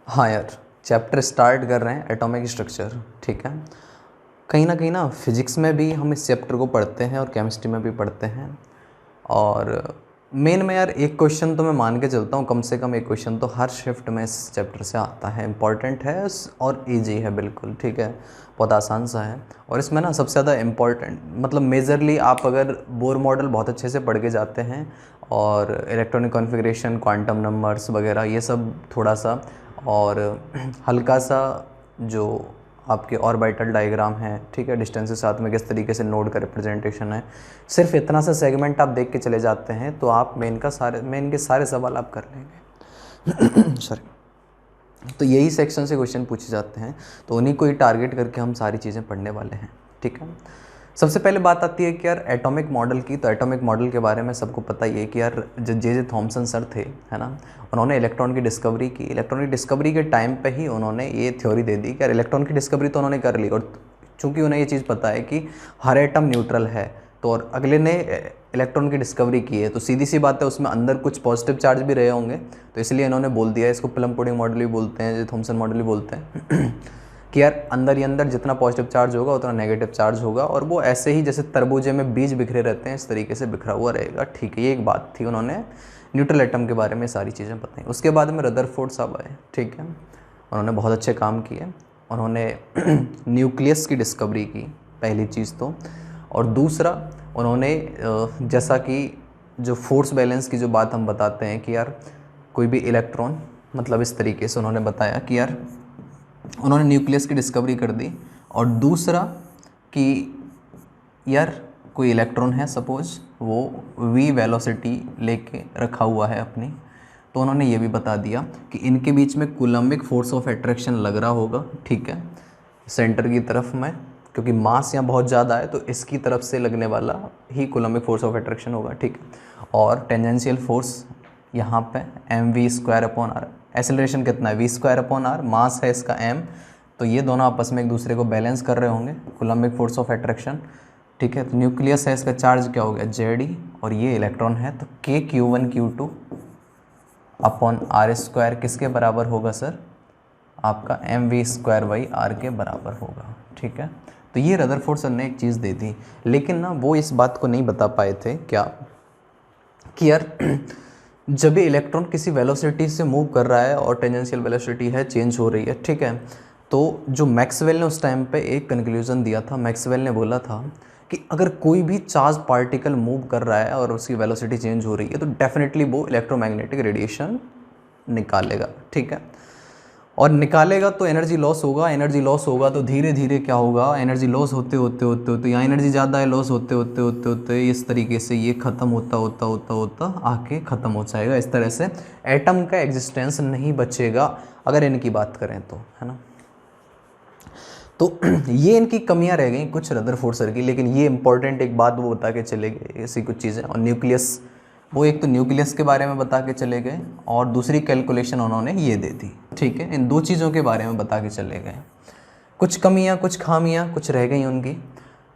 हाँ यार, chapter start कर रहे हैं एटॉमिक स्ट्रक्चर। ठीक है, कहीं ना फिजिक्स में भी हम इस चैप्टर को पढ़ते हैं और केमिस्ट्री में भी पढ़ते हैं। और मेन में यार एक क्वेश्चन तो मैं मान के चलता हूँ, कम से कम एक क्वेश्चन तो हर शिफ्ट में इस चैप्टर से आता है, इम्पॉर्टेंट है और इजी है बिल्कुल। ठीक है, बहुत आसान सा है। और इसमें ना सबसे ज़्यादा इम्पॉर्टेंट मतलब मेजरली आप अगर बोर मॉडल बहुत अच्छे से पढ़ के जाते हैं और इलेक्ट्रॉनिक कॉन्फ़िगरेशन, क्वांटम नंबर्स वगैरह ये सब थोड़ा सा, और हल्का सा जो आपके ऑर्बिटल डायग्राम है, ठीक है, डिस्टेंस के साथ में किस तरीके से नोड का रिप्रेजेंटेशन है, सिर्फ इतना सा सेगमेंट आप देख के चले जाते हैं तो आप मेन के सारे सवाल आप कर लेंगे। सॉरी। तो यही सेक्शन से क्वेश्चन पूछे जाते हैं, तो उन्हीं को ही टारगेट करके हम सारी चीज़ें पढ़ने वाले हैं। ठीक है, सबसे पहले बात आती है कि यार एटॉमिक मॉडल की। तो एटॉमिक मॉडल के बारे में सबको पता ही है कि यार जो जे थॉमसन सर थे, है ना, उन्होंने इलेक्ट्रॉन की डिस्कवरी की। इलेक्ट्रॉन की डिस्कवरी के टाइम पे ही उन्होंने ये थ्योरी दे दी कि यार इलेक्ट्रॉन की डिस्कवरी तो उन्होंने कर ली, और चूंकि उन्हें ये चीज़ पता है कि हर एटम न्यूट्रल है, तो और अगले ने इलेक्ट्रॉन की डिस्कवरी की है, तो सीधी सी बात है उसमें अंदर कुछ पॉजिटिव चार्ज भी रहे होंगे, तो इसलिए इन्होंने बोल दिया, इसको प्लम पुडिंग मॉडल भी बोलते हैं, जो थॉमसन मॉडल भी बोलते हैं कि यार अंदर ही अंदर जितना पॉजिटिव चार्ज होगा उतना नेगेटिव चार्ज होगा, और वो ऐसे ही जैसे तरबूजे में बीज बिखरे रहते हैं इस तरीके से बिखरा हुआ रहेगा। ठीक है, ये एक बात थी, उन्होंने न्यूट्रल एटम के बारे में सारी चीज़ें बताई। उसके बाद में रदरफोर्ड साहब आए। ठीक है, उन्होंने बहुत अच्छे काम किए। उन्होंने न्यूक्लियस की डिस्कवरी की, पहली चीज़ तो, और दूसरा उन्होंने जैसा कि जो फोर्स बैलेंस की जो बात हम बताते हैं कि यार कोई भी इलेक्ट्रॉन, मतलब इस तरीके से उन्होंने बताया कि यार उन्होंने न्यूक्लियस की डिस्कवरी कर दी, और दूसरा कि यार कोई इलेक्ट्रॉन है, सपोज वो v वेलोसिटी लेके रखा हुआ है अपनी, तो उन्होंने ये भी बता दिया कि इनके बीच में कूलम्बिक फोर्स ऑफ अट्रैक्शन लग रहा होगा। ठीक है, सेंटर की तरफ में, क्योंकि मास यहाँ बहुत ज़्यादा है तो इसकी तरफ से लगने वाला ही कूलम्बिक फोर्स ऑफ अट्रैक्शन होगा। ठीक है, और टेंजेंशियल फोर्स यहाँ पे mv²/r, एसेलरेशन कितना है v²/r, मास है इसका m, तो ये दोनों आपस में एक दूसरे को बैलेंस कर रहे होंगे, कूलम्बिक फोर्स ऑफ अट्रैक्शन। ठीक है, तो न्यूक्लियस है, इसका चार्ज क्या हो गया Ze, और ये इलेक्ट्रॉन है, तो kq1q2/r² किसके बराबर होगा सर, आपका mv²/r के बराबर होगा। ठीक है, तो ये रदरफोर्ड सर ने एक चीज़ दे दी, लेकिन ना वो इस बात को नहीं बता पाए थे क्या कि यार जब भी इलेक्ट्रॉन किसी वेलोसिटी से मूव कर रहा है और टेंजेंशियल वेलोसिटी है चेंज हो रही है, ठीक है, तो जो मैक्सवेल ने उस टाइम पे एक कंक्लूजन दिया था, मैक्सवेल ने बोला था कि अगर कोई भी चार्ज पार्टिकल मूव कर रहा है और उसकी वेलोसिटी चेंज हो रही है तो डेफिनेटली वो इलेक्ट्रोमैग्नेटिक रेडिएशन निकालेगा। ठीक है, और निकालेगा तो एनर्जी लॉस होगा, एनर्जी लॉस होगा तो धीरे धीरे क्या होगा, एनर्जी लॉस होते होते होते होते यहाँ एनर्जी ज़्यादा है, लॉस होते होते होते होते इस तरीके से ये ख़त्म होता होता होता होता आके ख़त्म हो जाएगा। इस तरह से एटम का एग्जिस्टेंस नहीं बचेगा अगर इनकी बात करें तो, है ना। तो ये इनकी कमियां रह गई कुछ रदरफोर्ड सर की, लेकिन ये इंपॉर्टेंट एक बात वो बता के चले गए, ऐसी कुछ चीज़ें। और न्यूक्लियस, वो एक तो न्यूक्लियस के बारे में बता के चले गए, और दूसरी कैलकुलेशन उन्होंने ये दे दी। ठीक है, इन दो चीज़ों के बारे में बता के चले गए। कुछ कमियां, कुछ खामियां, कुछ रह गई उनकी।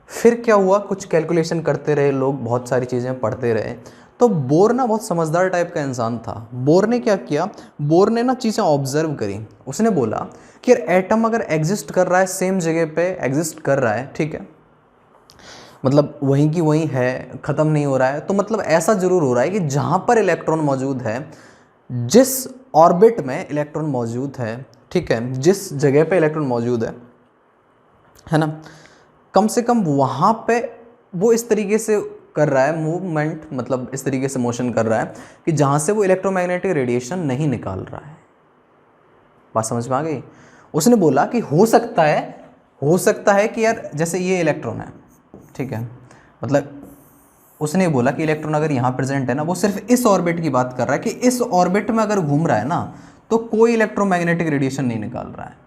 फिर क्या हुआ, कुछ कैलकुलेशन करते रहे लोग, बहुत सारी चीज़ें पढ़ते रहे, तो बोर ना बहुत समझदार टाइप का इंसान था। बोर ने क्या किया, बोर ने ना चीज़ें ऑब्जर्व करी। उसने बोला कि एटम अगर एग्जिस्ट कर रहा है, सेम जगह पे एग्जिस्ट कर रहा है, ठीक है, मतलब वहीं की वहीं है, ख़त्म नहीं हो रहा है, तो मतलब ऐसा ज़रूर हो रहा है कि जहाँ पर इलेक्ट्रॉन मौजूद है, जिस ऑर्बिट में इलेक्ट्रॉन मौजूद है, ठीक है, जिस जगह पे इलेक्ट्रॉन मौजूद है ना, कम से कम वहाँ पे वो इस तरीके से कर रहा है मूवमेंट, मतलब इस तरीके से मोशन कर रहा है कि जहाँ से वो इलेक्ट्रोमैग्नेटिक रेडिएशन नहीं निकाल रहा है। बात समझ में आ गई। उसने बोला कि हो सकता है कि यार जैसे ये इलेक्ट्रॉन है, ठीक है, मतलब उसने बोला कि इलेक्ट्रॉन अगर यहाँ प्रेजेंट है ना, वो सिर्फ इस ऑर्बिट की बात कर रहा है कि इस ऑर्बिट में अगर घूम रहा है ना तो कोई इलेक्ट्रोमैग्नेटिक रेडिएशन नहीं निकाल रहा है।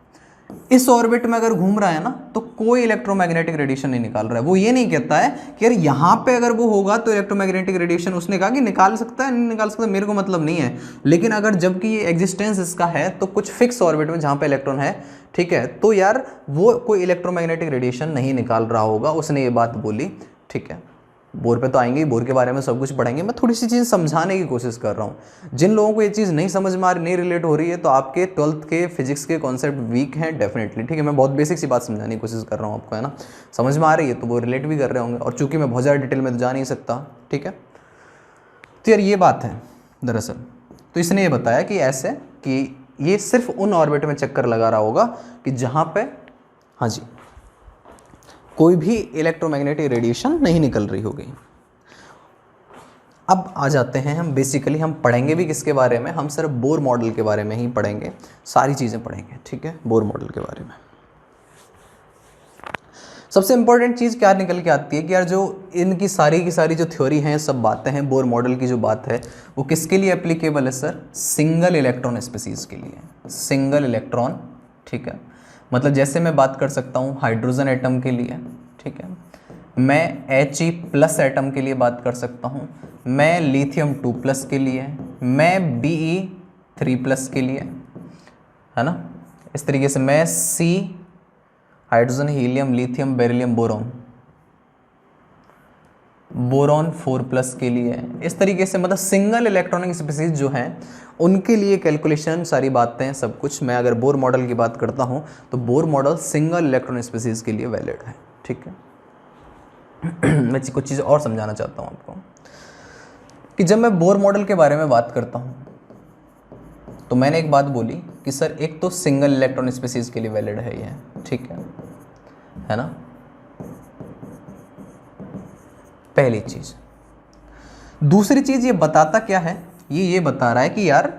इस ऑर्बिट में अगर घूम रहा है ना तो कोई इलेक्ट्रोमैग्नेटिक रेडिएशन नहीं निकाल रहा है। वो ये नहीं कहता है कि यार यहाँ पे अगर वो होगा तो इलेक्ट्रोमैग्नेटिक रेडिएशन, उसने कहा कि निकाल सकता है नहीं निकाल सकता मेरे को मतलब नहीं है, लेकिन अगर जबकि ये एग्जिस्टेंस इसका है तो कुछ फिक्स ऑर्बिट में जहाँ पे इलेक्ट्रॉन है, ठीक है, तो यार वो कोई इलेक्ट्रोमैग्नेटिक रेडिएशन नहीं निकाल रहा होगा। उसने ये बात बोली, ठीक है, बोर पे तो आएंगे ही, बोर के बारे में सब कुछ पढ़ेंगे। मैं थोड़ी सी चीज़ समझाने की कोशिश कर रहा हूँ। जिन लोगों को ये चीज़ नहीं समझ में आ रही, नहीं रिलेट हो रही है, तो आपके 12th के फिजिक्स के कॉन्सेप्ट वीक हैं डेफिनेटली, ठीक है। मैं बहुत बेसिक सी बात समझाने की कोशिश कर रहा हूँ आपको, है ना। समझ में आ रही है तो वो रिलेट भी कर रहे होंगे, और चूंकि मैं बहुत ज़्यादा डिटेल में तो जा नहीं सकता, ठीक है। तो यार ये बात है दरअसल। तो इसने ये बताया कि ऐसे कि ये सिर्फ उन ऑर्बिट में चक्कर लगा रहा होगा कि जहाँ पे, हाँ जी, कोई भी इलेक्ट्रोमैग्नेटिक रेडिएशन नहीं निकल रही होगी। अब आ जाते हैं हम, बेसिकली हम पढ़ेंगे भी किसके बारे में, हम सिर्फ बोर मॉडल के बारे में ही पढ़ेंगे, सारी चीज़ें पढ़ेंगे, ठीक है, बोर मॉडल के बारे में। सबसे इंपॉर्टेंट चीज़ क्या निकल के आती है कि यार जो इनकी सारी की सारी जो थ्योरी हैं, सब बातें हैं, बोर मॉडल की जो बात है वो किसके लिए एप्लीकेबल है सर, सिंगल इलेक्ट्रॉन स्पीसीज़ के लिए, सिंगल इलेक्ट्रॉन, ठीक है। मतलब जैसे मैं बात कर सकता हूँ हाइड्रोजन एटम के लिए, ठीक है, मैं He+ एटम के लिए बात कर सकता हूँ, मैं लिथियम 2+ के लिए, मैं Be3+ के लिए, है ना। इस तरीके से मैं C, hydrogen, helium, lithium, beryllium, boron 4+ के लिए, इस तरीके से मतलब सिंगल इलेक्ट्रॉनिक स्पीसीज जो हैं उनके लिए कैलकुलेशन, सारी बातें, सब कुछ। मैं अगर बोर मॉडल की बात करता हूं तो Bohr model single electronic species के लिए वैलिड है, ठीक है। मैं कुछ चीज़ और समझाना चाहता हूं आपको कि जब मैं बोर मॉडल के बारे में बात करता हूं तो मैंने एक बात बोली कि सर एक तो सिंगल इलेक्ट्रॉन स्पीसीज के लिए वैलिड है ये, ठीक है ना, पहली चीज। दूसरी चीज ये बताता क्या है, ये बता रहा है कि यार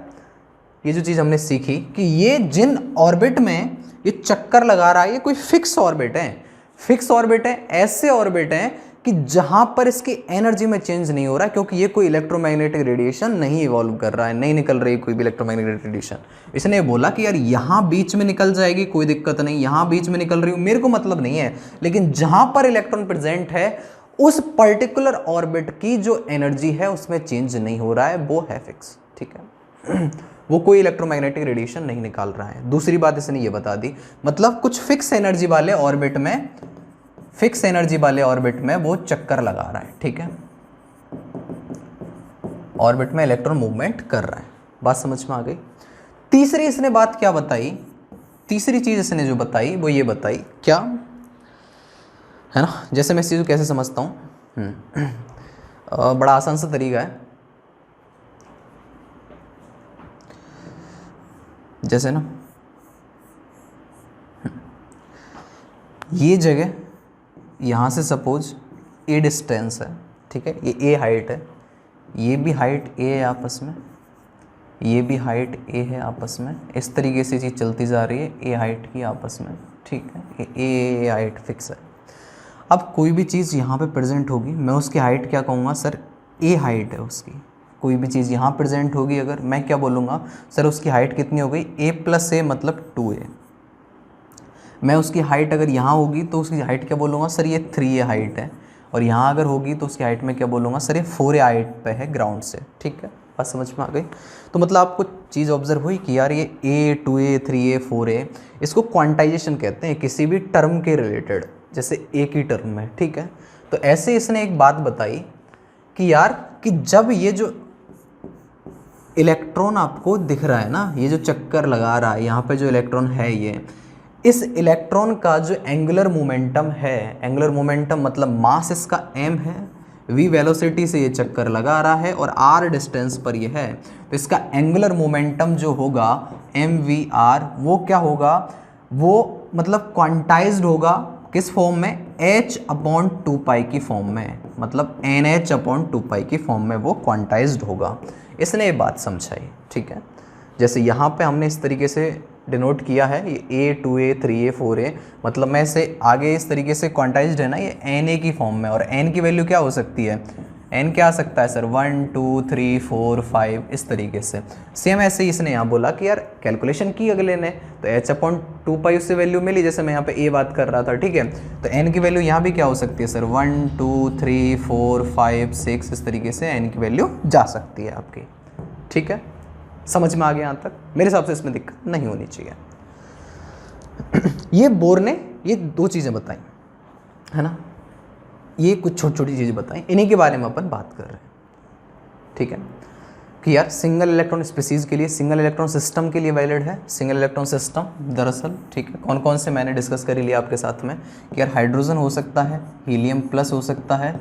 ये जो चीज हमने सीखी कि ये जिन ऑर्बिट में ये चक्कर लगा रहा है ये कोई फिक्स ऑर्बिट है, फिक्स ऑर्बिट है, ऐसे ऑर्बिट हैं कि जहां पर इसकी एनर्जी में चेंज नहीं हो रहा है, क्योंकि ये कोई इलेक्ट्रोमैग्नेटिक रेडिएशन नहीं इवॉल्व कर रहा है, नहीं निकल रही कोई भी इलेक्ट्रोमैग्नेटिक रेडिएशन। इसने बोला कि यार यहां बीच में निकल जाएगी कोई दिक्कत नहीं, यहां बीच में निकल रही हो मेरे को मतलब नहीं है, लेकिन जहां पर इलेक्ट्रॉन प्रेजेंट है उस पर्टिकुलर ऑर्बिट की जो एनर्जी है उसमें चेंज नहीं हो रहा है, वो है फिक्स, ठीक है। वो कोई इलेक्ट्रोमैग्नेटिक रेडिएशन नहीं निकाल रहा है। दूसरी बात इसने ये बता दी, मतलब कुछ फिक्स एनर्जी वाले ऑर्बिट में, फिक्स एनर्जी वाले ऑर्बिट में वो चक्कर लगा रहा है, ठीक है, ऑर्बिट में इलेक्ट्रॉन मूवमेंट कर रहा है। बात समझ में आ गई। तीसरी इसने बात क्या बताई, तीसरी चीज इसने जो बताई वो ये बताई क्या, है ना। जैसे मैं इस चीज़ को कैसे समझता हूँ, बड़ा आसान सा तरीका है। जैसे ना ये जगह यहाँ से सपोज ए डिस्टेंस है, ठीक है, ये ए हाइट है, ये भी हाइट ए है आपस में, ये भी हाइट ए है आपस में, इस तरीके से चीज़ चलती जा रही है ए हाइट की आपस में, ठीक है, ए हाइट फिक्स है। अब कोई भी चीज़ यहाँ पे प्रेजेंट होगी, मैं उसकी हाइट क्या कहूँगा सर, ए हाइट है उसकी। कोई भी चीज़ यहाँ प्रेजेंट होगी अगर, मैं क्या बोलूँगा सर उसकी हाइट कितनी हो गई, A+A मतलब 2A। मैं उसकी हाइट अगर यहाँ होगी तो उसकी हाइट क्या बोलूँगा सर, ये 3A हाइट है, और यहाँ अगर होगी तो उसकी हाइट में क्या बोलूँगा सर, ये 4A हाइट पे है ग्राउंड से, ठीक है। बात समझ में आ गई। तो मतलब आपको चीज़ ऑब्जर्व हुई कि यार ये A, 2A, 3A, 4A, इसको क्वांटाइजेशन कहते हैं किसी भी टर्म के रिलेटेड, जैसे एक ही टर्म है, ठीक है। तो ऐसे इसने एक बात बताई कि यार कि जब ये जो इलेक्ट्रॉन आपको दिख रहा है ना, ये जो चक्कर लगा रहा है यहाँ पे जो इलेक्ट्रॉन है, ये इस इलेक्ट्रॉन का जो एंगुलर मोमेंटम है, एंगुलर मोमेंटम मतलब मास इसका m है, v वेलोसिटी से ये चक्कर लगा रहा है और r डिस्टेंस पर ये है, तो इसका एंगुलर मोमेंटम जो होगा mvr, वो क्या होगा, वो मतलब क्वांटाइज्ड होगा किस फॉर्म में, h/2π की फॉर्म में, मतलब nh/2π की फॉर्म में वो क्वांटाइज्ड होगा। इसने ये बात समझाई, ठीक है। जैसे यहाँ पे हमने इस तरीके से डिनोट किया है, ये A, 2A, 3A, 4A, मतलब मैं इसे आगे इस तरीके से क्वांटाइज्ड है ना, ये Na की फॉर्म में, और n की वैल्यू क्या हो सकती है, n क्या आ सकता है सर, 1, 2, 3, 4, 5, इस तरीके से। सेम ऐसे ही इसने यहाँ बोला कि यार कैलकुलेशन की अगले ने, तो h/2π उससे वैल्यू मिली, जैसे मैं यहाँ पे A बात कर रहा था, ठीक है। तो n की वैल्यू यहाँ भी क्या हो सकती है सर, 1, 2, 3, 4, 5, 6, इस तरीके से n की वैल्यू जा सकती है आपकी, ठीक है। समझ में आ गया यहाँ तक, मेरे हिसाब से इसमें दिक्कत नहीं होनी चाहिए। ये बोर ने ये दो चीज़ें बताई, है ना। ये कुछ छोटी छोटी चीज़ें बताएं, इन्हीं के बारे में अपन बात कर रहे हैं, ठीक है। कि यार सिंगल इलेक्ट्रॉन स्पीसीज़ के लिए, सिंगल इलेक्ट्रॉन सिस्टम के लिए वैलिड है सिंगल इलेक्ट्रॉन सिस्टम दरअसल, ठीक है। कौन कौन से मैंने डिस्कस कर लिया आपके साथ में कि यार हाइड्रोजन हो सकता है, हीलियम प्लस हो सकता है,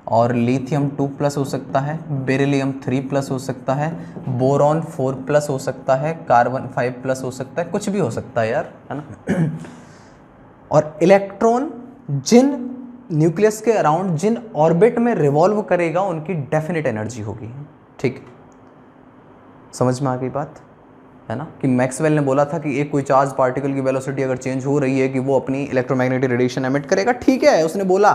और लिथियम 2 प्लस हो सकता है, बेरिलियम 3 प्लस हो सकता है, बोरॉन 4 प्लस हो सकता है, कार्बन 5 प्लस हो सकता है, कुछ भी हो सकता है यार, है ना। और इलेक्ट्रॉन जिन न्यूक्लियस के अराउंड जिन ऑर्बिट में रिवॉल्व करेगा उनकी डेफिनेट एनर्जी होगी, ठीक। समझ में आ गई बात, है ना। कि मैक्सवेल ने बोला था कि एक कोई चार्ज पार्टिकल की वेलोसिटी अगर चेंज हो रही है कि वो अपनी इलेक्ट्रोमैग्नेटिक रेडिएशन एमिट करेगा, ठीक है, उसने बोला।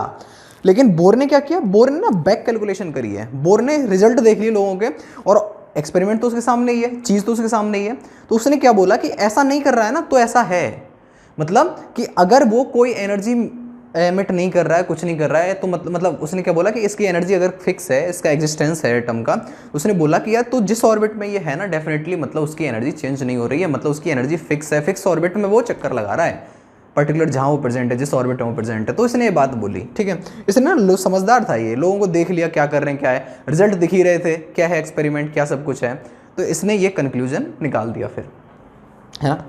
लेकिन बोर ने क्या किया, बोर ने ना बैक कैलकुलेशन करी है, बोर ने रिजल्ट देख लिए लोगों के, और एक्सपेरिमेंट तो उसके सामने ही है, चीज़ तो उसके सामने ही है, तो उसने क्या बोला कि ऐसा नहीं कर रहा है ना तो ऐसा है, मतलब कि अगर वो कोई एनर्जी एमिट नहीं कर रहा है, कुछ नहीं कर रहा है, तो मतलब उसने क्या बोला कि इसकी एनर्जी अगर फिक्स है, इसका एग्जिस्टेंस है एटम का, उसने बोला कि यार तो जिस ऑर्बिट में ये है ना डेफिनेटली मतलब उसकी एनर्जी चेंज नहीं हो रही है, मतलब उसकी एनर्जी फिक्स है, फिक्स ऑर्बिट में वो चक्कर लगा रहा है पर्टिकुलर जहाँ वो प्रेजेंट है, जिस ऑर्बिट में वो प्रेजेंट है। तो इसने ये बात बोली, ठीक है। इसने ना समझदार था, ये लोगों को देख लिया क्या कर रहे हैं, क्या है, रिजल्ट दिख ही रहे थे, क्या है एक्सपेरिमेंट, क्या सब कुछ है, तो इसने ये कंक्लूजन निकाल दिया फिर, है ना।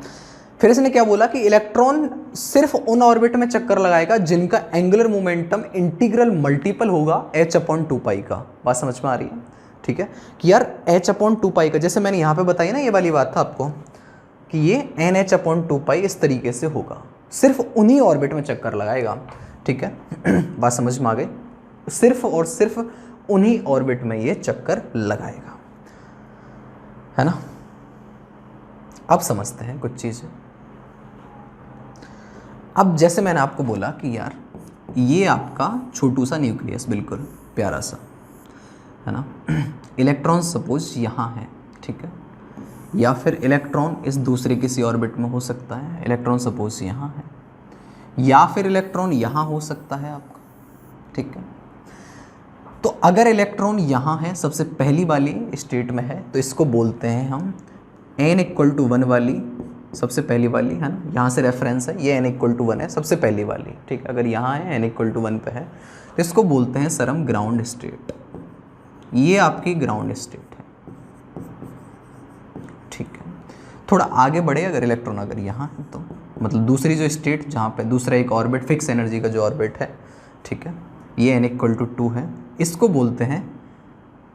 फिर इसने क्या बोला कि इलेक्ट्रॉन सिर्फ उन ऑर्बिट में चक्कर लगाएगा जिनका एंगुलर मोमेंटम इंटीग्रल मल्टीपल होगा h/2π का। बात समझ में आ रही है, ठीक है। कि यार h/2π का, जैसे मैंने यहाँ पे बताई ना, ये वाली बात था आपको कि ये NH/2π इस तरीके से होगा, सिर्फ उन्हीं ऑर्बिट में चक्कर लगाएगा, ठीक है। बात समझ में आ गई, सिर्फ और सिर्फ उन्हीं ऑर्बिट में ये चक्कर लगाएगा, है ना। अब समझते हैं कुछ चीज़ें। अब जैसे मैंने आपको बोला कि यार ये आपका छोटू सा न्यूक्लियस, बिल्कुल प्यारा सा, है ना। इलेक्ट्रॉन सपोज यहाँ है, ठीक है, या फिर इलेक्ट्रॉन इस दूसरे किसी ऑर्बिट में हो सकता है, इलेक्ट्रॉन सपोज यहाँ है, या फिर इलेक्ट्रॉन यहाँ हो सकता है आपका, ठीक है। तो अगर इलेक्ट्रॉन यहाँ है, सबसे पहली वाली स्टेट में है, तो इसको बोलते हैं हम n=1 वाली, सबसे पहली वाली, है ना। यहाँ से रेफरेंस है, ये n=1 है, सबसे पहली वाली, ठीक है। अगर यहाँ है n=1 पे है तो इसको बोलते हैं सर हम ग्राउंड स्टेट, ये आपकी ग्राउंड स्टेट है, ठीक है। थोड़ा आगे बढ़े, अगर इलेक्ट्रॉन अगर यहाँ है तो मतलब दूसरी जो स्टेट जहाँ पे दूसरा एक ऑर्बिट, फिक्स एनर्जी का जो ऑर्बिट है, ठीक है, ये n=2 है, इसको बोलते हैं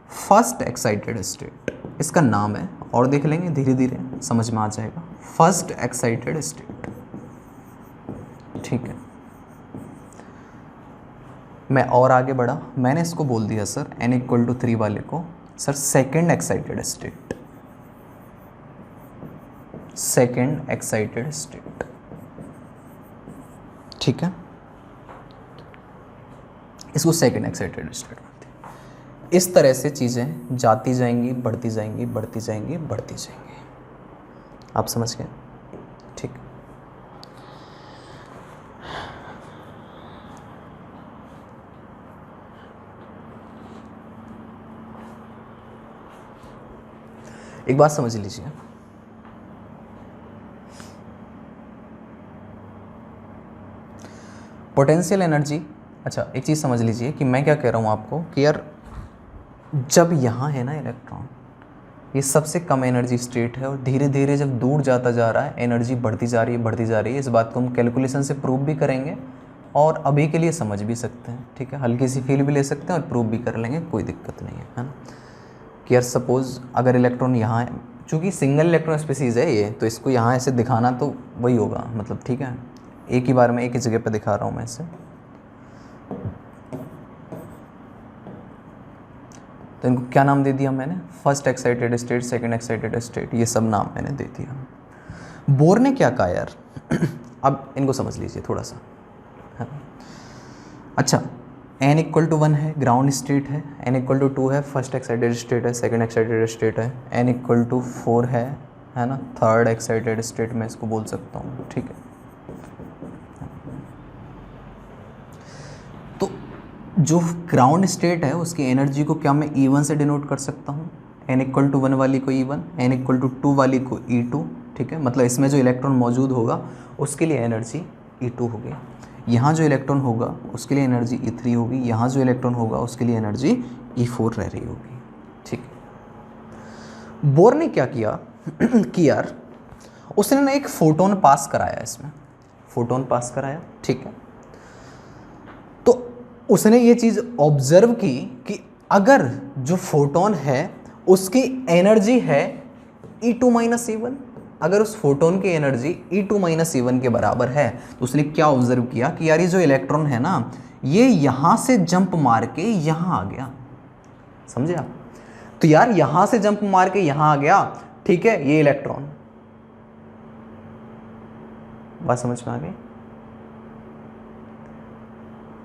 फर्स्ट एक्साइटेड स्टेट, इसका नाम है, और देख लेंगे धीरे धीरे समझ में आ जाएगा, फर्स्ट एक्साइटेड स्टेट, ठीक है। मैं और आगे बढ़ा, मैंने इसको बोल दिया सर n=3 वाले को sir second excited state, second excited state, ठीक है, इसको सेकंड एक्साइटेड स्टेट बोलते हैं। इस तरह से चीज़ें जाती जाएंगी, बढ़ती जाएंगी, बढ़ती जाएंगी, बढ़ती जाएंगी, आप समझ गए, ठीक। एक बात समझ लीजिए, पोटेंशियल एनर्जी, अच्छा एक चीज़ समझ लीजिए कि मैं क्या कह रहा हूँ आपको कि यार जब यहाँ है ना इलेक्ट्रॉन, ये सबसे कम एनर्जी स्टेट है, और धीरे धीरे जब दूर जाता जा रहा है एनर्जी बढ़ती जा रही है, बढ़ती जा रही है। इस बात को हम कैलकुलेशन से प्रूव भी करेंगे और अभी के लिए समझ भी सकते हैं, ठीक है, हल्की सी फील भी ले सकते हैं और प्रूव भी कर लेंगे, कोई दिक्कत नहीं है ना। कि यार सपोज़ अगर इलेक्ट्रॉन यहाँ है, चूँकि सिंगल इलेक्ट्रॉन स्पीसीज़ है ये, तो इसको यहाँ ऐसे दिखाना तो वही होगा, मतलब ठीक है, एक ही बार में एक ही जगह पर दिखा रहा हूँ मैं इसे। तो इनको क्या नाम दे दिया मैंने, first excited state, second excited state, ये सब नाम मैंने दे दिया। बोर ने क्या कहा यार, अब इनको समझ लीजिए थोड़ा सा, है ना। अच्छा n=1 है, ग्राउंड स्टेट है, n=2 है, फर्स्ट एक्साइटेड स्टेट है, सेकंड एक्साइटेड स्टेट है, n=4 है ना, थर्ड एक्साइटेड स्टेट में इसको बोल सकता हूँ, ठीक है। तो जो ग्राउंड स्टेट है उसकी एनर्जी को क्या मैं E1 से डिनोट कर सकता हूँ, n=1 वाली को E1, n=2 वाली को E2, ठीक है, मतलब इसमें जो इलेक्ट्रॉन मौजूद होगा उसके लिए एनर्जी E2 होगी। यहाँ जो इलेक्ट्रॉन होगा उसके लिए एनर्जी E3 होगी, यहाँ जो इलेक्ट्रॉन होगा उसके लिए एनर्जी E4 रह रही होगी। ठीक है, बोर ने क्या किया कि यार उसने ना एक फोटोन पास कराया, इसमें फोटोन पास कराया। ठीक है, तो उसने ये चीज़ ऑब्जर्व की कि अगर जो फोटोन है उसकी एनर्जी है E2 माइनस E1, अगर उस फोटोन की एनर्जी E2 माइनस E1 के बराबर है, तो उसने क्या ऑब्जर्व किया कि यार ये जो इलेक्ट्रॉन है ना ये यहाँ से जंप मार के यहाँ आ गया। समझे आप? तो यार यहाँ से जंप मार के यहाँ आ गया, ठीक है, ये इलेक्ट्रॉन। बात समझ में आ गई?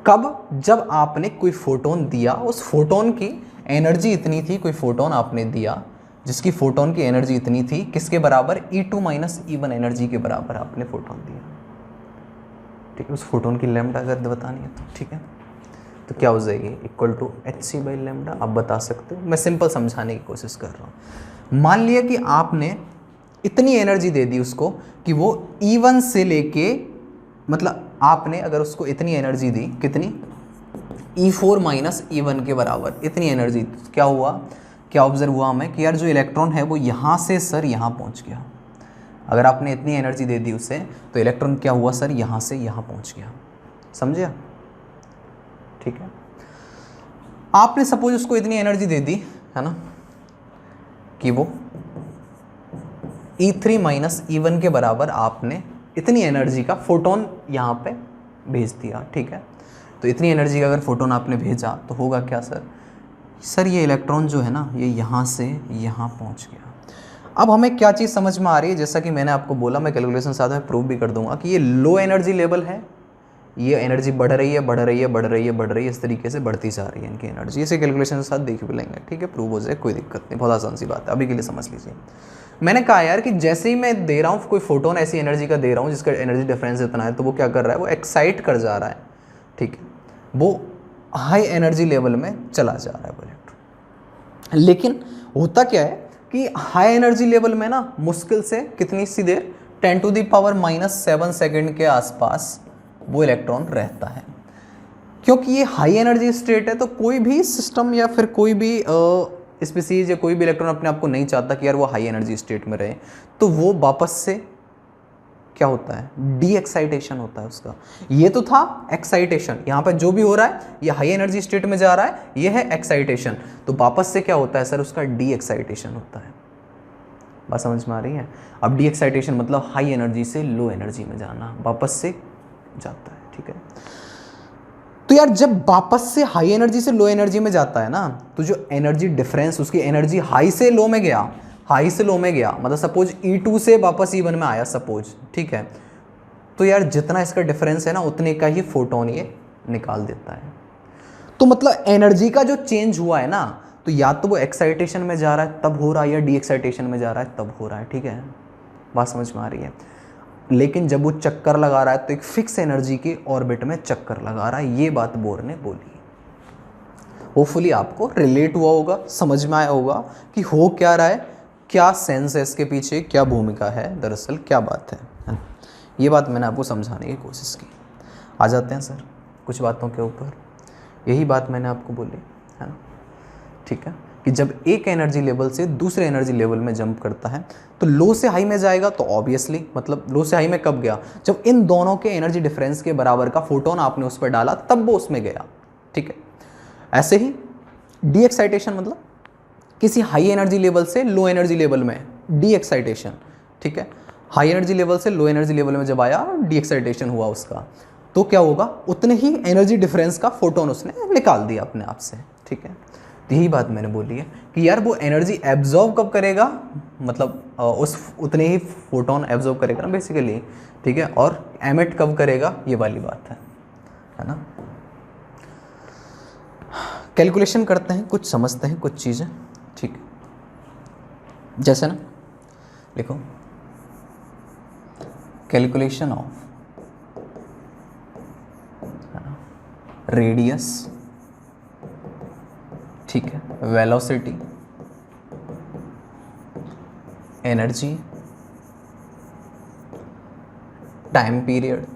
कब? जब आपने कोई फोटोन दिया, उस फोटोन की एनर्जी इतनी थी, कोई फोटोन आपने दिया जिसकी फोटोन की एनर्जी इतनी थी, किसके बराबर? E2 माइनस E1 एनर्जी के बराबर आपने फोटोन दिया। ठीक है, उस फोटोन की लैम्डा अगर बतानी है तो ठीक है, तो क्या हो जाएगी? Equal to hc by lambda. आप बता सकते हो, मैं सिंपल समझाने की कोशिश कर रहा हूँ। मान लिया कि आपने इतनी एनर्जी दे दी उसको कि वो E1 से लेके, मतलब आपने अगर उसको इतनी एनर्जी दी, कितनी? E4 माइनस E1 के बराबर इतनी एनर्जी। क्या हुआ, क्या ऑब्जर्व हुआ हमें कि यार जो इलेक्ट्रॉन है वो यहाँ से सर यहाँ पहुँच गया। अगर आपने इतनी एनर्जी दे दी उसे तो इलेक्ट्रॉन क्या हुआ सर? यहाँ से यहाँ पहुँच गया। समझे? ठीक है, आपने सपोज उसको इतनी एनर्जी दे दी है ना कि वो E3 माइनस E1 के बराबर आपने इतनी एनर्जी का फोटोन यहाँ पे भेज दिया। ठीक है, तो इतनी एनर्जी का अगर फोटोन आपने भेजा तो होगा क्या सर? सर ये इलेक्ट्रॉन जो है ना ये यहाँ से यहाँ पहुँच गया। अब हमें क्या चीज़ समझ में आ रही है? जैसा कि मैंने आपको बोला, मैं कैलकुलेशन साथ में प्रूव भी कर दूंगा कि ये लो एनर्जी लेवल है, ये एनर्जी बढ़ रही है बढ़ रही है बढ़ रही है बढ़ रही है, इस तरीके से बढ़ती जा रही है इनकी एनर्जी। इसे कैलकुलेशन के साथ देख भी लेंगे। ठीक है, प्रूव हो जाए, कोई दिक्कत नहीं, बहुत आसान सी बात है, अभी के लिए समझ लीजिए। मैंने कहा यार कि जैसे ही मैं दे रहा हूँ कोई फोटोन ऐसी एनर्जी का दे रहा हूँ जिसका एनर्जी डिफरेंस इतना है, तो वो क्या कर रहा है? वो एक्साइट कर जा रहा है। ठीक है, वो हाई एनर्जी लेवल में चला जा रहा है वो इलेक्ट्रॉन। लेकिन होता क्या है कि हाई एनर्जी लेवल में ना मुश्किल से कितनी सी देर, 10 टू द पावर -7 सेकेंड के आसपास वो इलेक्ट्रॉन रहता है। क्योंकि ये हाई एनर्जी स्टेट है, तो कोई भी सिस्टम या फिर कोई भी स्पीसीज या कोई भी इलेक्ट्रॉन अपने आप को नहीं चाहता कि यार वो हाई एनर्जी स्टेट में रहे, तो वो वापस से क्या होता है? डी एक्साइटेशन होता है उसका। ये तो था एक्साइटेशन, यहाँ पे जो भी हो रहा है ये हाई एनर्जी स्टेट में जा रहा है, ये है एक्साइटेशन। तो वापस से क्या होता है सर? उसका डी एक्साइटेशन होता है। बात समझ में आ रही है? अब डी एक्साइटेशन मतलब हाई एनर्जी से लो एनर्जी में जाना, वापस से जाता है। ठीक है, तो यार जब वापस से हाई एनर्जी से लो एनर्जी में जाता है ना, तो जो एनर्जी डिफरेंस, उसकी एनर्जी हाई से लो में गया, हाई से लो में गया, मतलब सपोज E2 से वापस E1 में आया सपोज। ठीक है, तो यार जितना इसका डिफरेंस है ना उतने का ही फोटोन ये निकाल देता है। तो मतलब एनर्जी का जो चेंज हुआ है ना, तो या तो वो एक्साइटेशन में जा रहा है तब हो रहा है, या डी एक्साइटेशन में जा रहा है तब हो रहा है। ठीक है, बात समझ में आ रही है? लेकिन जब वो चक्कर लगा रहा है तो एक फिक्स एनर्जी के ऑर्बिट में चक्कर लगा रहा है। ये बात बोर ने बोली। होपफुली आपको रिलेट हुआ होगा, समझ में आया होगा कि हो क्या रहा है, क्या सेंस है इसके पीछे, क्या भूमिका है, दरअसल क्या बात है। ये बात मैंने आपको समझाने की कोशिश की। आ जाते हैं सर कुछ बातों के ऊपर। यही बात मैंने आपको बोली है ना, ठीक है, कि जब एक एनर्जी लेवल से दूसरे एनर्जी लेवल में जंप करता है तो लो से हाई में जाएगा, तो ऑब्वियसली मतलब लो से हाई में कब गया? जब इन दोनों के एनर्जी डिफरेंस के बराबर का फोटोन आपने उस पर डाला तब वो उसमें गया। ठीक है, ऐसे ही डी एक्साइटेशन मतलब किसी हाई एनर्जी लेवल से लो एनर्जी लेवल में डी एक्साइटेशन। ठीक है, हाई एनर्जी लेवल से लो एनर्जी लेवल में जब आया डी एक्साइटेशन हुआ उसका, तो क्या होगा? उतने ही एनर्जी डिफरेंस का फोटोन उसने निकाल दिया अपने आप से। ठीक है, तो यही बात मैंने बोली है कि यार वो एनर्जी एब्जॉर्ब कब करेगा, मतलब उस उतने ही फोटोन एब्जॉर्ब करेगा ना बेसिकली। ठीक है, और एमिट कब करेगा, ये वाली बात है ना। कैलकुलेशन करते हैं, कुछ समझते हैं कुछ चीज़ें। ठीक है, जैसे ना लिखो कैलकुलेशन ऑफ रेडियस, ठीक है, वेलोसिटी, एनर्जी, टाइम पीरियड,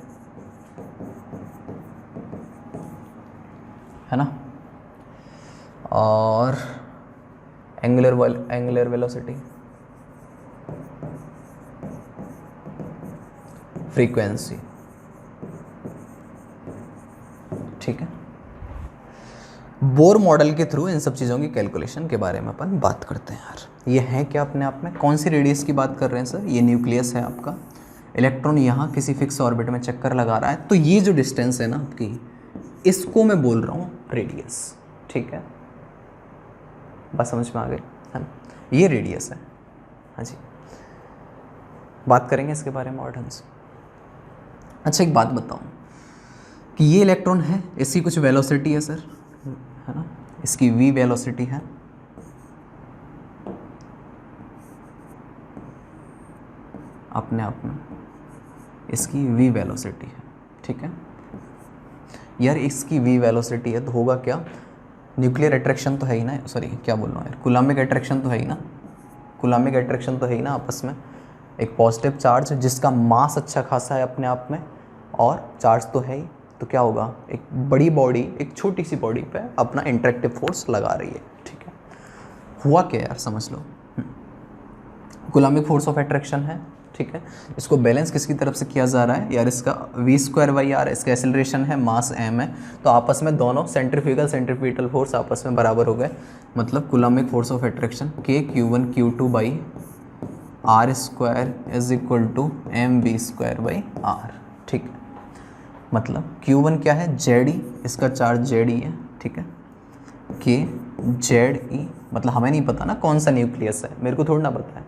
है ना। और एंगुलर वेलोसिटी, फ्रीक्वेंसी, ठीक है। बोर मॉडल के थ्रू इन सब चीज़ों की कैलकुलेशन के बारे में अपन बात करते हैं यार। ये है क्या अपने आप में, कौन सी रेडियस की बात कर रहे हैं सर? ये न्यूक्लियस है आपका, इलेक्ट्रॉन यहाँ किसी फिक्स ऑर्बिट में चक्कर लगा रहा है, तो ये जो डिस्टेंस है ना आपकी, इसको मैं बोल रहा हूँ रेडियस, ठीक है। बात समझ में आ गई है ना, ये रेडियस है। हाँ जी, बात करेंगे इसके बारे में और ढंग से। अच्छा एक बात बताऊँ कि ये इलेक्ट्रॉन है, इसकी कुछ वेलोसिटी है सर, है ना, इसकी v वेलोसिटी है, अपने आप में इसकी v वेलोसिटी है, ठीक है यार। इसकी v वेलोसिटी है तो होगा क्या, न्यूक्लियर अट्रैक्शन तो है ही ना, सॉरी क्या बोल रहा हूँ यार, कुलामिक अट्रैक्शन तो है ही ना, कुलामिक अट्रैक्शन तो है ही ना आपस में। एक पॉजिटिव चार्ज जिसका मास अच्छा खासा है अपने आप में, और चार्ज तो है ही, तो क्या होगा, एक बड़ी बॉडी एक छोटी सी बॉडी पे अपना इंटरेक्टिव फोर्स लगा रही है, ठीक है। हुआ क्या यार, समझ लो, कुलामिक फोर्स ऑफ अट्रैक्शन है, ठीक है। इसको बैलेंस किसकी तरफ से किया जा रहा है यार, इसका v²/r, इसका एक्सेलरेशन है, मास m है, तो आपस में दोनों सेंट्रीफ्यूगल फोर्स आपस में बराबर हो गए। मतलब coulombic force of attraction K(Q1Q2/r² is equal to mv²/r, ठीक है। मतलब Q1 क्या है, Ze, इसका चार्ज Ze है, ठीक है। Ze, मतलब हमें नहीं पता ना कौन सा न्यूक्लियस है, मेरे को थोड़ा ना पता है।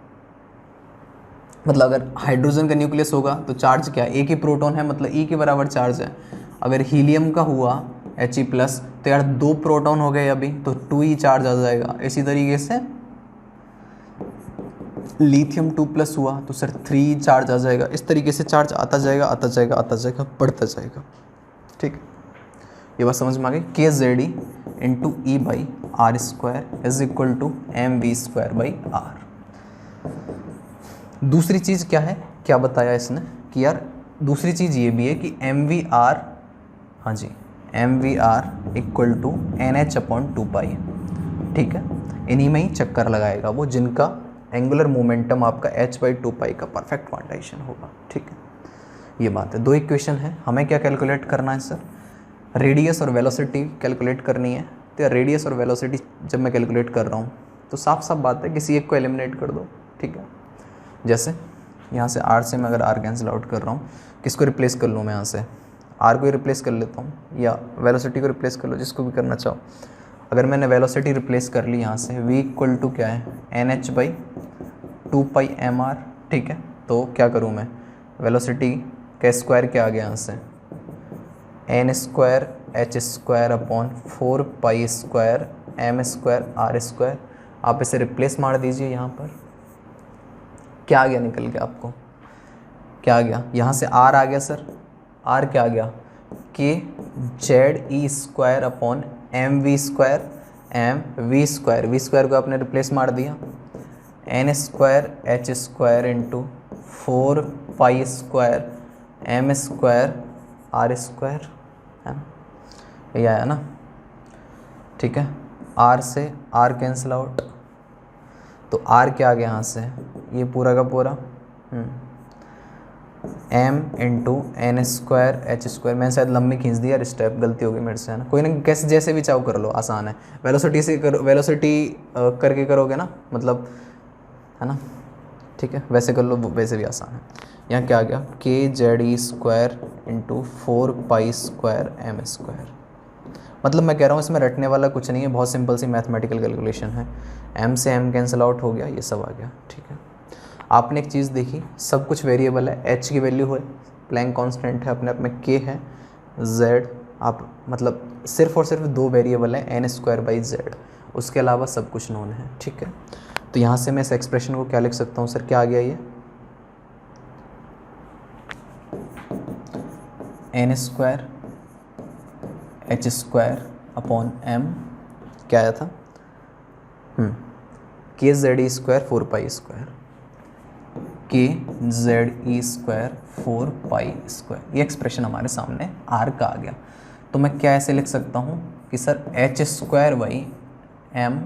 मतलब अगर हाइड्रोजन का न्यूक्लियस होगा तो चार्ज क्या है, एक ही प्रोटॉन है, मतलब E के बराबर चार्ज है। अगर हीलियम का हुआ He+, तो यार 2 प्रोटॉन हो गए अभी, तो 2E चार्ज आ जाएगा। इसी तरीके से लिथियम 2+ हुआ तो सर 3 चार्ज आ जाएगा। इस तरीके से चार्ज आता जाएगा आता जाएगा आता जाएगा, बढ़ता जाएगा, ठीक। ये बात समझ में आ गई। Kze into E/r² is equal to mv²/r। दूसरी चीज़ क्या है, क्या बताया इसने कि यार दूसरी चीज़ ये भी है कि mvr, हाँ जी, mvr इक्वल टू nh/2π, ठीक है। इन्हीं में ही चक्कर लगाएगा वो जिनका एंगुलर मोमेंटम आपका h/2π का परफेक्ट क्वांटाइजेशन होगा, ठीक है। ये बात है। 2 इक्वेशन है, हमें क्या कैलकुलेट करना है सर, रेडियस और वेलोसिटी कैलकुलेट करनी है। तो यार रेडियस और वेलोसिटी जब मैं कैलकुलेट कर रहा हूँ तो साफ साफ बात है, किसी एक को एलिमिनेट कर दो, ठीक है। जैसे यहाँ से r से मैं अगर r कैंसिल आउट कर रहा हूँ, किसको रिप्लेस कर लूँ मैं, यहाँ से r को ही रिप्लेस कर लेता हूँ, या वेलोसिटी को रिप्लेस कर लो, जिसको भी करना चाहो। अगर मैंने वेलोसिटी रिप्लेस कर ली यहाँ से, v इक्वल टू क्या है, nh/2πmr, ठीक है। तो क्या करूँ मैं, वेलोसिटी का स्क्वायर क्या आ गया यहाँ से, n²h²/4π²m²r²। आप इसे रिप्लेस मार दीजिए, यहाँ पर क्या आ गया निकल के आपको, क्या आ गया, यहाँ से r आ गया सर, r क्या आ गया, Kze²/mv², को आपने रिप्लेस मार दिया, n²h² इंटू 4π²m²r², है ना, ये आया ना, ठीक है। r से r कैंसिल आउट, तो r क्या आ गया यहाँ से, ये पूरा का पूरा m इंटू n²h²। मैंने शायद लंबी खींच दी यार, स्टेप गलती हो गई मेरे से, है ना। कोई ना, कैसे जैसे भी चाहो कर लो, आसान है। वेलोसिटी से करो, वेलोसिटी करके करोगे ना, मतलब है ना, ठीक है, वैसे कर लो, वैसे भी आसान है। यहाँ क्या आ गया, Kze² इंटू 4π²m²। मतलब मैं कह रहा हूँ इसमें रटने वाला कुछ नहीं है, बहुत सिंपल सी मैथमेटिकल कैलकुलेशन है। m से m कैंसिल आउट हो गया, ये सब आ गया, ठीक है। आपने एक चीज़ देखी, सब कुछ वेरिएबल है, h की वैल्यू है, प्लैंक कांस्टेंट है अपने आप में, k है, z, आप मतलब सिर्फ और सिर्फ 2 वेरिएबल है, n²/z, उसके अलावा सब कुछ नोन है, ठीक है। तो यहाँ से मैं इस एक्सप्रेशन को क्या लिख सकता हूँ सर, क्या आ गया ये, n²h²/m क्या आया था, Kze² 4π², Kze² 4π², ये एक्सप्रेशन हमारे सामने r का आ गया। तो मैं क्या ऐसे लिख सकता हूँ कि sir H square by M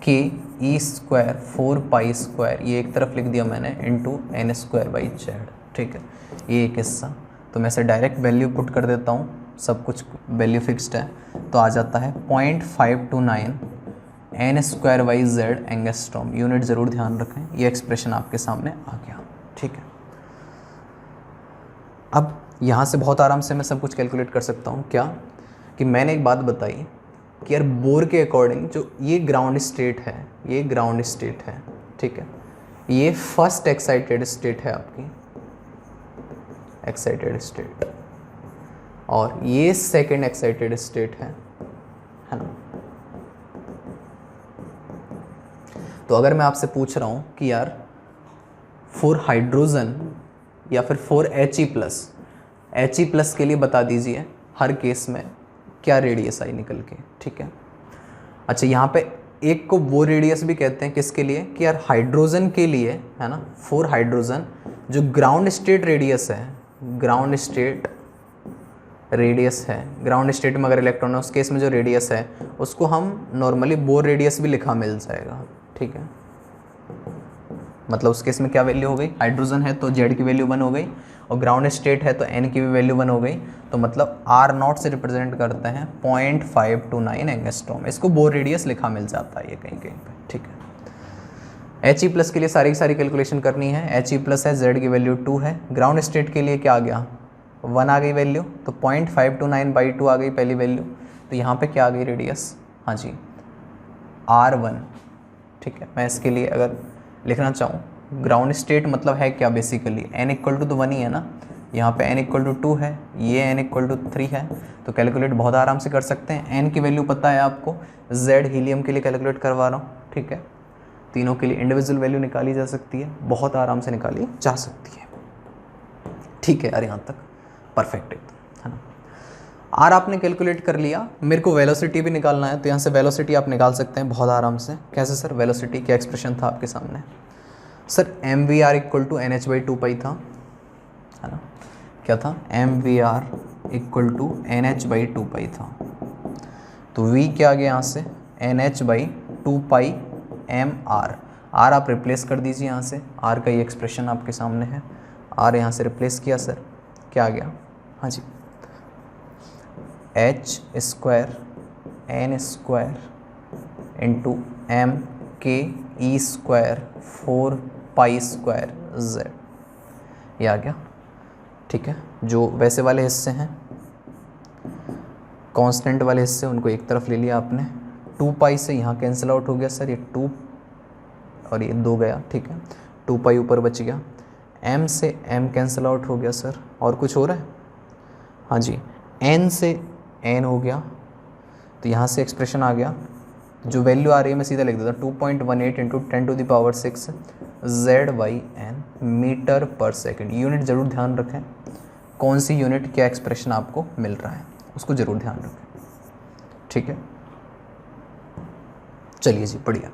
K E square 4 pi square, ये एक तरफ लिख दिया मैंने, into N square by Z, ठीक है, ये एक हिस्सा। तो मैं इसे डायरेक्ट वैल्यू पुट कर देता हूँ, सब कुछ वैल्यू फिक्स्ड है, तो आ जाता है 0.529 N square by Z angstrom. Unit ज़रूर ध्यान रखें, ये एक्सप्रेशन आपके सामने आ गया, ठीक है। अब यहाँ से बहुत आराम से मैं सब कुछ कैलकुलेट कर सकता हूँ। क्या कि मैंने एक बात बताई कि यार बोर के अकॉर्डिंग जो ये ग्राउंड स्टेट है, ये ग्राउंड स्टेट है, ठीक है, ये फर्स्ट एक्साइटेड स्टेट है आपकी, एक्साइटेड स्टेट, और ये सेकेंड एक्साइटेड स्टेट है ना। तो अगर मैं आपसे पूछ रहा हूँ कि यार फॉर हाइड्रोजन या फिर फॉर He+ के लिए बता दीजिए हर केस में क्या रेडियस आई निकल के, ठीक है। अच्छा, यहाँ पे एक को वो रेडियस भी कहते हैं किसके लिए, कि यार हाइड्रोजन के लिए, है ना, फॉर हाइड्रोजन जो ग्राउंड स्टेट रेडियस है, ग्राउंड स्टेट रेडियस है, ग्राउंड स्टेट में अगर इलेक्ट्रॉन है उस केस में जो रेडियस है उसको हम नॉर्मली बोर रेडियस भी लिखा मिल जाएगा, ठीक है। मतलब उस केस में क्या वैल्यू हो गई, हाइड्रोजन है तो जेड की वैल्यू 1 हो गई, और ग्राउंड स्टेट है तो एन की भी वैल्यू 1 हो गई, तो मतलब R0 से रिप्रेजेंट करते हैं 0.529 एंगस्ट्रॉम। इसको बोर रेडियस लिखा मिल जाता है ये कहीं कहीं पे, ठीक है। He+ के लिए सारी की सारी कैलकुलेशन करनी है। He+ है, जेड की वैल्यू 2 है, ग्राउंड स्टेट के लिए क्या आ गया, 1 आ गई वैल्यू, तो 0.529/2 आ गई पहली वैल्यू। तो यहाँ पे क्या आ गई रेडियस, हाँ जी R1, ठीक है। मैं इसके लिए अगर लिखना चाहूँ, ग्राउंड स्टेट मतलब है क्या बेसिकली, n = तो 1 ही है ना, यहाँ पे n = 2 है, ये n = 3 है, तो कैलकुलेट बहुत आराम से कर सकते हैं। n की वैल्यू पता है आपको, z हीलियम के लिए कैलकुलेट करवा रहा हूँ, ठीक है। तीनों के लिए इंडिविजुअल वैल्यू निकाली जा सकती है, बहुत आराम से निकाली जा सकती है, ठीक है यार, यहाँ तक परफेक्ट है ना। आर आपने कैलकुलेट कर लिया, मेरे को वेलोसिटी भी निकालना है, तो यहाँ से वेलोसिटी आप निकाल सकते हैं बहुत आराम से। कैसे सर, वेलोसिटी क्या एक्सप्रेशन था आपके सामने, सर mvr = nh/2π था, है ना, क्या था, mvr = nh/2π था, तो v क्या आ गया यहाँ से, nh/2π mr। r आप रिप्लेस कर दीजिए यहाँ से, r का ये एक्सप्रेशन आपके सामने है, r यहाँ से रिप्लेस किया सर, क्या आ गया, हाँ जी, h² n² into m k e² 4 pi square z, ये आ गया, ठीक है। जो वैसे वाले हिस्से हैं, कांस्टेंट वाले हिस्से, उनको एक तरफ ले लिया आपने, 2 पाई से यहाँ कैंसिल आउट हो गया सर, ये 2 और ये 2 गया, ठीक है, 2 पाई ऊपर बच गया, m से m कैंसिल आउट हो गया सर, और कुछ हो रहा है, हाँ जी, n से n हो गया, तो यहाँ से एक्सप्रेशन आ गया, जो वैल्यू आ रही है मैं सीधा लिख देता हूँ, 2.18 × 10⁶ Z/n मीटर पर सेकेंड। यूनिट ज़रूर ध्यान रखें, कौन सी यूनिट क्या एक्सप्रेशन आपको मिल रहा है उसको ज़रूर ध्यान रखें, ठीक है। चलिए जी, बढ़िया,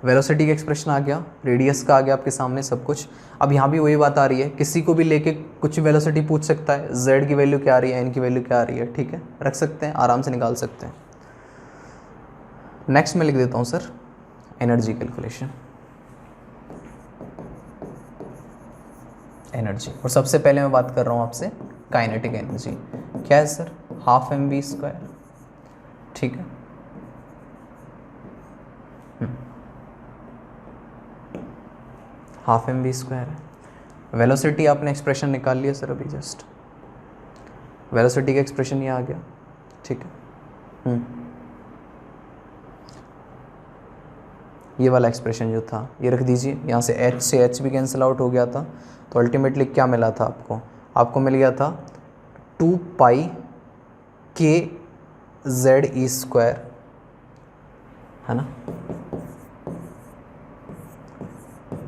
वेलोसिटी का एक्सप्रेशन आ गया, रेडियस का आ गया आपके सामने सब कुछ। अब यहाँ भी वही बात आ रही है, किसी को भी लेके कुछ वेलोसिटी पूछ सकता है, z की वैल्यू क्या आ रही है, n की वैल्यू क्या आ रही है, ठीक है, रख सकते हैं, आराम से निकाल सकते हैं। नेक्स्ट मैं लिख देता हूँ सर एनर्जी कैलकुलेशन, एनर्जी, और सबसे पहले मैं बात कर रहा हूँ आपसे काइनेटिक एनर्जी। क्या है सर, 12 mv², ठीक है, हाफ mv² है। वेलोसिटी आपने एक्सप्रेशन निकाल लिया सर अभी जस्ट, वेलोसिटी का एक्सप्रेशन ये आ गया, ठीक है। ये वाला एक्सप्रेशन जो था ये रख दीजिए, यहाँ से h से h भी कैंसिल आउट हो गया था, तो अल्टीमेटली क्या मिला था आपको, आपको मिल गया था 2 पाई k ze², है ना,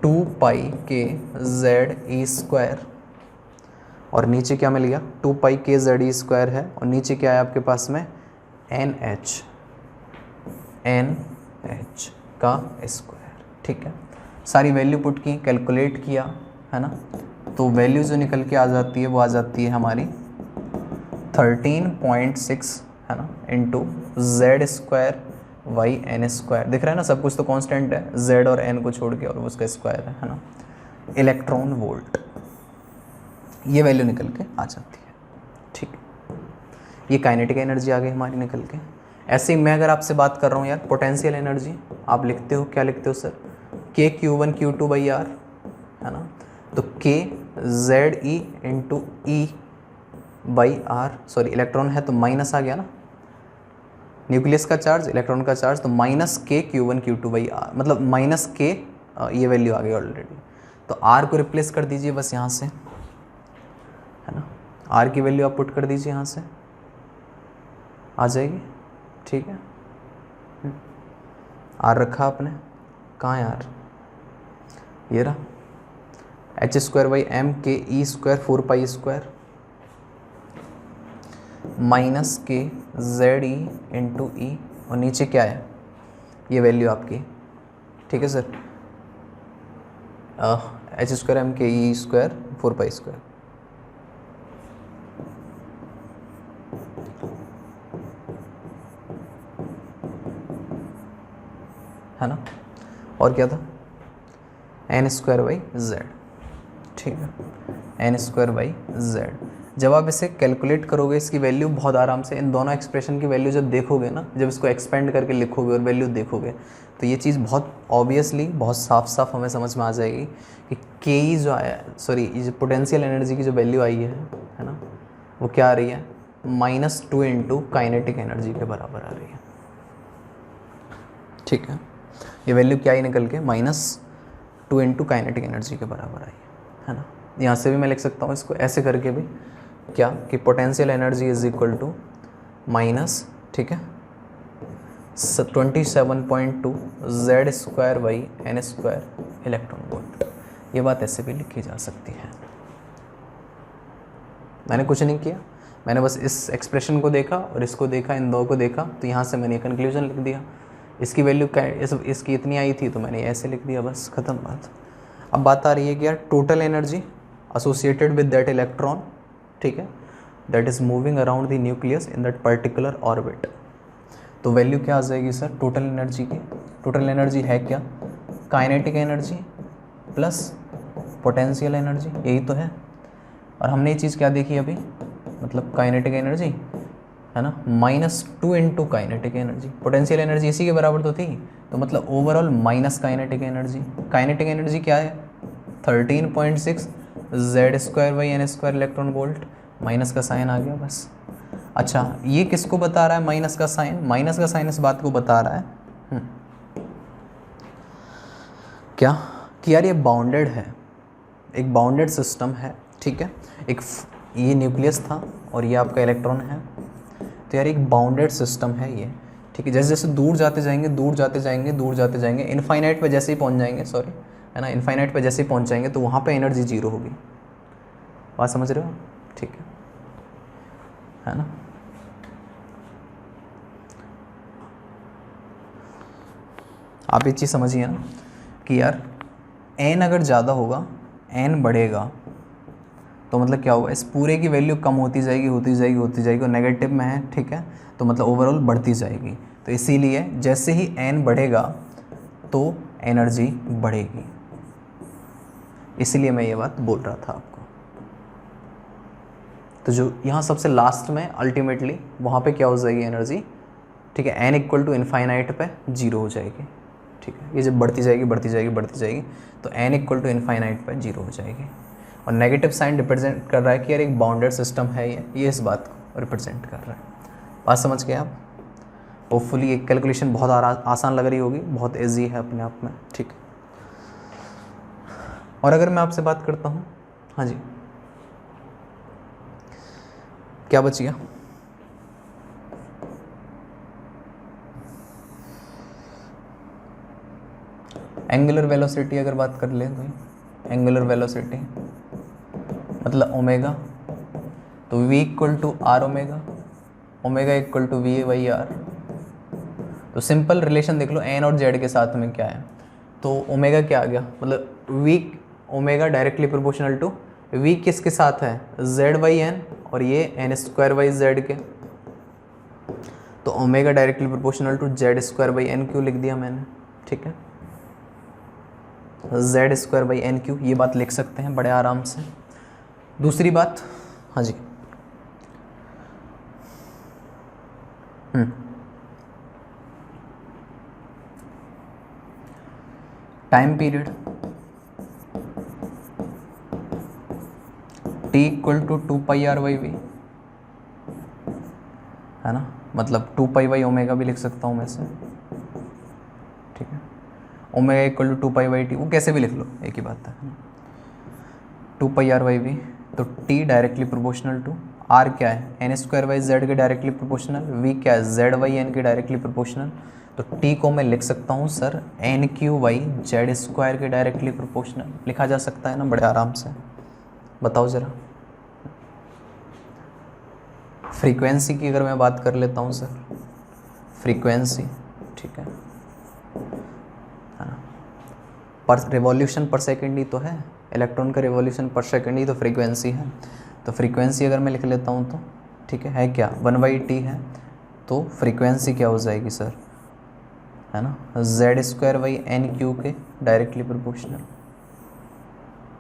2 पाई k ze², और नीचे क्या मिल गया, 2 पाई k ze² है, और नीचे क्या है आपके पास में, nh का स्क्वायर, ठीक है। सारी वैल्यू पुट की, कैलकुलेट किया, है ना, तो वैल्यू जो निकल के आ जाती है वो आ जाती है हमारी 13.6, है ना, into Z square by N square, दिख रहा है ना, सब कुछ तो कांस्टेंट है जेड और एन को छोड़ के, और उसका स्क्वायर है ना, इलेक्ट्रॉन वोल्ट, ये वैल्यू निकल के आ जाती है। ठीक, ये काइनेटिक एनर्जी आ गई हमारी निकल के। ऐसे ही मैं अगर आपसे बात कर रहा हूँ यार पोटेंशियल एनर्जी, आप लिखते हो, क्या लिखते हो सर, के Q1 Q2 बाई आर, है ना, तो K Z E into E by R, sorry electron है तो माइनस आ गया ना, न्यूक्लियस का चार्ज, इलेक्ट्रॉन का चार्ज, तो minus K Q1 Q2 by are, मतलब माइनस के, ये वैल्यू आ गई ऑलरेडी, तो आर को रिप्लेस कर दीजिए बस यहाँ से, है ना, आर की वैल्यू आप पुट कर दीजिए यहाँ से, आ जाएगी। ठीक है, आर रखा आपने, कहाँ है आर, ये रहा, H square by M K E square 4 pi square minus के जेड ई इंटू ई, और नीचे क्या है, ये वैल्यू आपकी। ठीक है sir, H square M K E square 4 pi square, है ना, और क्या था, एन स्क्वायर बाई जेड। ठीक है, एन स्क्वायर बाई जेड। जब आप इसे कैलकुलेट करोगे इसकी वैल्यू बहुत आराम से, इन दोनों एक्सप्रेशन की वैल्यू जब देखोगे ना, जब इसको एक्सपेंड करके लिखोगे और वैल्यू देखोगे, तो ये चीज़ बहुत ऑब्वियसली बहुत साफ साफ हमें समझ में आ जाएगी कि के ई जो आया, सॉरी ये जो पोटेंशियल एनर्जी की जो वैल्यू आई है ना, वो क्या आ रही है, -2 इंटू काइनेटिक एनर्जी के बराबर आ रही है। ठीक है, ये वैल्यू क्या आई निकल के, -2 इंटू काइनेटिक एनर्जी के बराबर आई है ना। यहाँ से भी मैं लिख सकता हूँ इसको ऐसे करके भी, क्या कि potential energy is equal to minus, ठीक है, 27.2 Z square by N square electron volt. ये बात ऐसे भी लिखी जा सकती है। मैंने कुछ नहीं किया, मैंने बस इस एक्सप्रेशन को देखा और इसको देखा, इन दो को देखा, तो यहाँ से मैंने कंक्लूजन लिख दिया। इसकी वैल्यू इसकी इतनी आई थी तो मैंने ऐसे लिख दिया, बस ख़त्म बात। अब बात आ रही है कि यार total energy associated with that electron, ठीक है, that is moving around the nucleus in that particular orbit। तो वैल्यू क्या आ जाएगी सर टोटल एनर्जी की, टोटल एनर्जी है क्या, kinetic energy plus potential energy, यही तो है। और हमने ये चीज़ क्या देखी अभी, मतलब काइनेटिक एनर्जी है ना, -2 into kinetic energy, potential energy इसी के बराबर तो थी, तो मतलब overall minus kinetic energy. Kinetic energy क्या है, 13.6 Z square by N square electron volt, minus का साइन आ गया बस। अच्छा, ये किसको बता रहा है माइनस का साइन, माइनस का साइन इस बात को बता रहा है क्या कि यार ये बाउंडेड है, एक बाउंडेड सिस्टम है, ठीक है, एक ये न्यूक्लियस था और ये आपका इलेक्ट्रॉन है, तो यार एक बाउंडेड सिस्टम है ये, ठीक है। जैसे जैसे दूर जाते जाएंगे, दूर जाते जाएंगे, दूर जाते जाएंगे, इनफाइनाइट पे जैसे ही पहुंच जाएंगे, सॉरी है ना, इनफाइनाइट पे जैसे ही पहुंच जाएंगे तो वहाँ पे एनर्जी जीरो होगी। बात समझ रहे हो, ठीक है ना। आप ये चीज़ समझिए ना कि यार एन अगर ज़्यादा होगा, एन बढ़ेगा, तो मतलब क्या होगा, इस पूरे की वैल्यू कम होती जाएगी, होती जाएगी, होती जाएगी, और नेगेटिव में है, ठीक है, तो मतलब ओवरऑल बढ़ती जाएगी। तो इसीलिए जैसे ही एन बढ़ेगा तो एनर्जी बढ़ेगी, इसीलिए मैं ये बात बोल रहा था आपको। तो जो यहाँ सबसे लास्ट में अल्टीमेटली वहाँ पे क्या हो जाएगी एनर्जी, ठीक है, एन इक्वल टू इनफाइनाइट पे जीरो हो जाएगी, ठीक है। ये जब बढ़ती जाएगी, बढ़ती जाएगी, बढ़ती जाएगी, तो एन इक्वल टू इनफाइनाइट पे जीरो हो जाएगी। और नेगेटिव साइन रिप्रेजेंट कर रहा है कि यार एक बाउंडेड सिस्टम है ये इस बात को रिप्रेजेंट कर रहा है। बात समझ गए आप। होपफुली एक कैलकुलेशन बहुत आसान लग रही होगी, बहुत ईजी है अपने आप में, ठीक है। और अगर मैं आपसे बात करता हूँ, हाँ जी, क्या बच गया, एंगुलर वेलोसिटी अगर बात कर ले कोई, एंगुलर वेलोसिटी मतलब ओमेगा, तो v equal to R omega, omega equal to V by R. तो सिंपल रिलेशन देख लो एन और जेड के साथ में क्या है, तो ओमेगा क्या आ गया, मतलब v omega directly proportional to v किसके साथ है, z बाई एन, और ये एन स्क्वायर बाई जेड के, तो omega directly proportional to Z square by N cube लिख दिया मैंने, ठीक है। Z square by N cube, ये बात लिख सकते हैं बड़े आराम से। दूसरी बात, हाँ जी, time period T equal to 2πr/v, है ना, मतलब 2π/ओमेगा भी लिख सकता हूँ मैं से, ठीक है। ओमेगा इक्वल टू 2π/t, वो कैसे भी लिख लो, एक ही बात है। 2πr/v, तो t directly proportional to r क्या है, n स्क्वायर बाई जेड के डायरेक्टली प्रोपोर्शनल, v क्या है, z बाई एन के डायरेक्टली प्रोपोर्शनल। तो t को मैं लिख सकता हूँ sir NQ by Z square के डायरेक्टली प्रोपोर्शनल, लिखा जा सकता है ना बड़े आराम से। बताओ ज़रा, फ्रीक्वेंसी की अगर मैं बात कर लेता हूँ सर, फ्रीक्वेंसी, ठीक है ना, पर रिवॉल्यूशन पर सेकेंड ही तो है, इलेक्ट्रॉन का रिवॉल्यूशन पर सेकेंड ही तो फ्रीक्वेंसी है। तो फ्रीक्वेंसी अगर मैं लिख लेता हूँ तो ठीक है क्या 1/t है, तो फ्रीक्वेंसी क्या हो जाएगी सर, है ना, z²/NQ के डायरेक्टली प्रोपोर्शनल।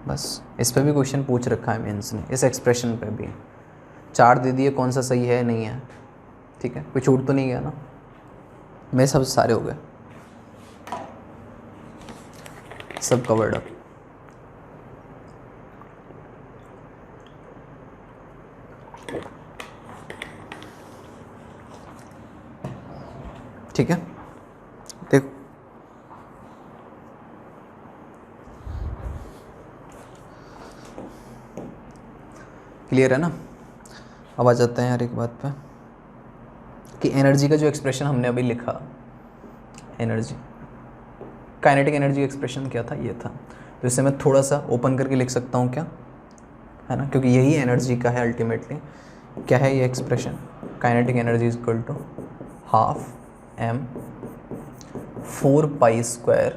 बस इस पे भी क्वेश्चन पूछ रखा है मेंस ने, इस एक्सप्रेशन पे भी 4 दे दिए, कौन सा सही है नहीं है, ठीक है, कोई छूट तो नहीं गया ना, मेरे सब सारे हो गए, सब कवर्ड अप। ठीक है, देखो क्लियर है ना। अब आ जाते हैं यार एक बात पे कि एनर्जी का जो एक्सप्रेशन हमने अभी लिखा, एनर्जी, काइनेटिक एनर्जी एक्सप्रेशन क्या था, ये था। तो इसे मैं थोड़ा सा ओपन करके लिख सकता हूँ क्या, है ना, क्योंकि यही एनर्जी का है अल्टीमेटली। क्या है ये expression, kinetic energy is equal to 12m 4π²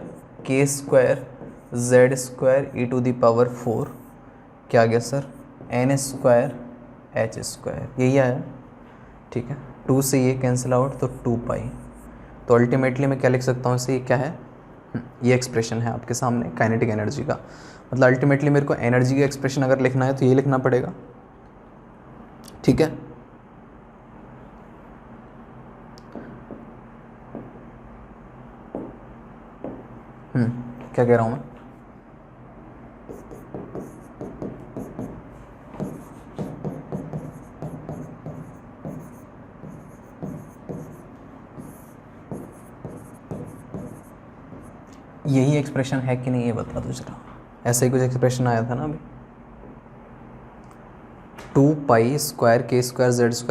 k² z² e⁴ क्या आ गया सर, n² h², यही आया, ठीक है। 2 से ये कैंसिल आउट तो 2π, तो अल्टीमेटली मैं क्या लिख सकता हूँ इसे, ये क्या है, ये एक्सप्रेशन है आपके सामने काइनेटिक एनर्जी का। मतलब अल्टीमेटली मेरे को एनर्जी का एक्सप्रेशन अगर लिखना है तो ये लिखना पड़ेगा, ठीक है। क्या कह रहा हूँ मैं, यही एक्सप्रेशन है कि नहीं ये बता दो जरा। ऐसा ही कुछ एक्सप्रेशन आया था ना अभी, 2π² k² z²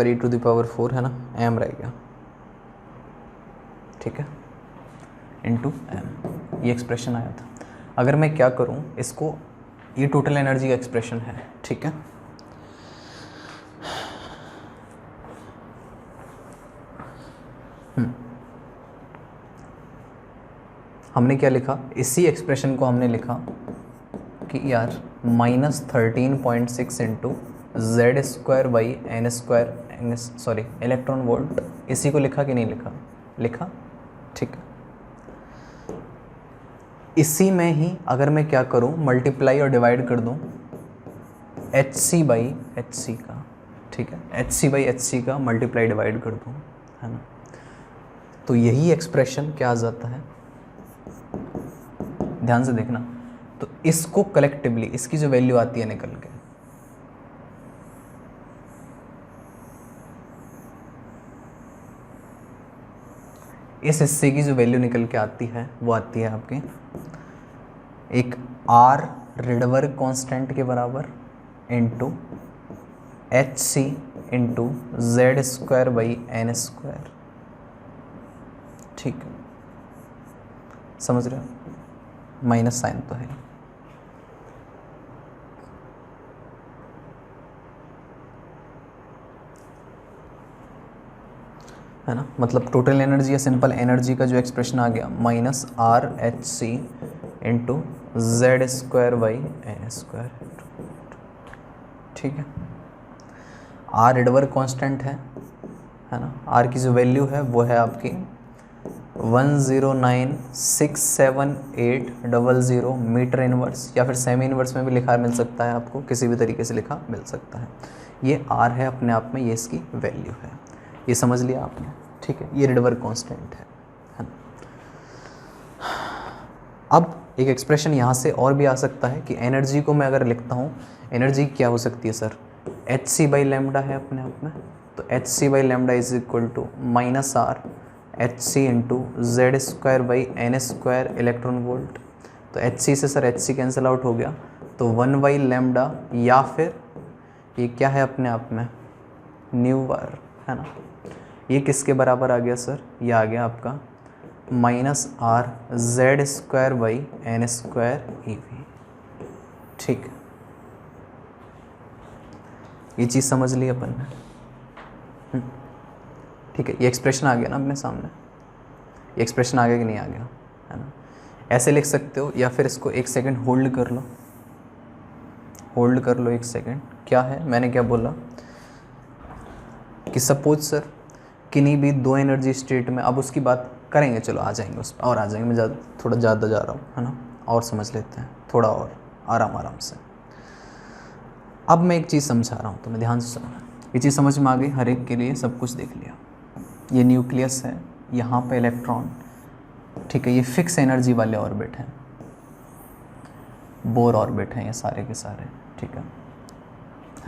e⁴ है ना, m रह गया, ठीक है, इंटू m, ये एक्सप्रेशन आया था। अगर मैं क्या करूं इसको, ये टोटल एनर्जी का एक्सप्रेशन है, ठीक है। हमने क्या लिखा, इसी एक्सप्रेशन को हमने लिखा कि यार -13.6 into z²/n², sorry electron volt, इसी को लिखा कि नहीं लिखा, लिखा, ठीक है। इसी में ही अगर मैं क्या करूं, मल्टीप्लाई और डिवाइड कर दूं hc/hc का, ठीक है, hc/hc का मल्टीप्लाई डिवाइड कर दूं, है ना, तो यही एक्सप्रेशन क्या आ जाता है, ध्यान से देखना। तो इसको कलेक्टिवली, इसकी जो वैल्यू आती है निकल के, इस हिस्से की जो वैल्यू निकल के आती है वो आती है आपकी एक R रिडवर्ग कांस्टेंट के बराबर इंटू HC इंटू z²/n², ठीक है, समझ रहे हो, माइनस साइन तो है, है ना, मतलब टोटल एनर्जी या सिंपल एनर्जी का जो एक्सप्रेशन आ गया -RHC इंटू z²/n², ठीक है। R रिडवर्ग कांस्टेंट है है ना। आर की जो वैल्यू है वो है आपकी 1096780 मीटर इनवर्स, या फिर सेमी इनवर्स में भी लिखा मिल सकता है आपको, किसी भी तरीके से लिखा मिल सकता है। ये आर है अपने आप में, ये इसकी वैल्यू है, ये समझ लिया आपने, ठीक है। ये रिडबर्ग कांस्टेंट है ना। अब एक एक्सप्रेशन यहाँ से और भी आ सकता है कि एनर्जी को मैं अगर लिखता हूँ, एनर्जी क्या हो सकती है sir, H C by lambda है अपने आप में, तो H C by lambda is equal to minus R H C into Z square by N square electron volt. तो एच सी से sir H C cancel out हो गया, तो 1 बाई लेमडा, या फिर ये क्या है अपने आप में न्यू बार, है ना। ये किसके बराबर आ गया सर, ये आ गया आपका minus R Z square by N square E V, ठीक है। ये चीज़ समझ ली अपन ने, ठीक है। ये एक्सप्रेशन आ गया ना अपने सामने, ये एक्सप्रेशन आ गया कि नहीं आ गया, है ना। ऐसे लिख सकते हो, या फिर इसको एक सेकंड होल्ड कर लो, होल्ड कर लो एक सेकंड। क्या है, मैंने क्या बोला कि सपोज सर किन्हीं भी दो एनर्जी स्टेट में, अब उसकी बात करेंगे, चलो आ जाएंगे उस पर और आ जाएंगे, मैं थोड़ा ज़्यादा जा रहा हूँ, है ना, और समझ लेते हैं थोड़ा और आराम से। अब मैं एक चीज़ समझा रहा हूँ, तो मैं ध्यान से सुनना। ये चीज़ समझ में आ गई, हर एक के लिए सब कुछ देख लिया। ये न्यूक्लियस है, यहाँ पे इलेक्ट्रॉन, ठीक है। ये फिक्स एनर्जी वाले ऑर्बिट हैं, बोर ऑर्बिट हैं ये सारे के सारे, ठीक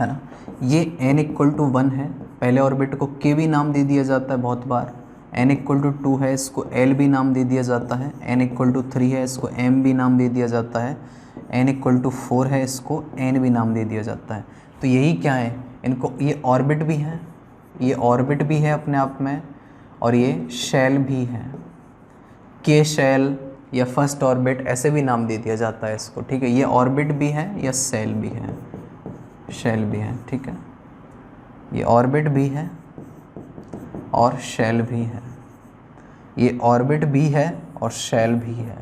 है ना। ये n इक्वल टू 1 है, पहले ऑर्बिट को k भी नाम दे दिया जाता है बहुत बार। n इक्वल टू 2 है, इसको l भी नाम दे दिया जाता है। n इक्वल टू 3 है, इसको m भी नाम दे दिया जाता है। n इक्वल टू 4 है, इसको n भी नाम दे दिया जाता है। तो यही क्या है, इनको, ये ऑर्बिट भी है, ये ऑर्बिट भी है अपने आप में, और ये शेल भी है, के शेल या फर्स्ट ऑर्बिट ऐसे भी नाम दे दिया जाता है इसको, ठीक है। ये ऑर्बिट भी है या सेल भी है, शेल भी है, ठीक है। ये ऑर्बिट भी है और शेल भी है, ये ऑर्बिट भी है और शेल भी है।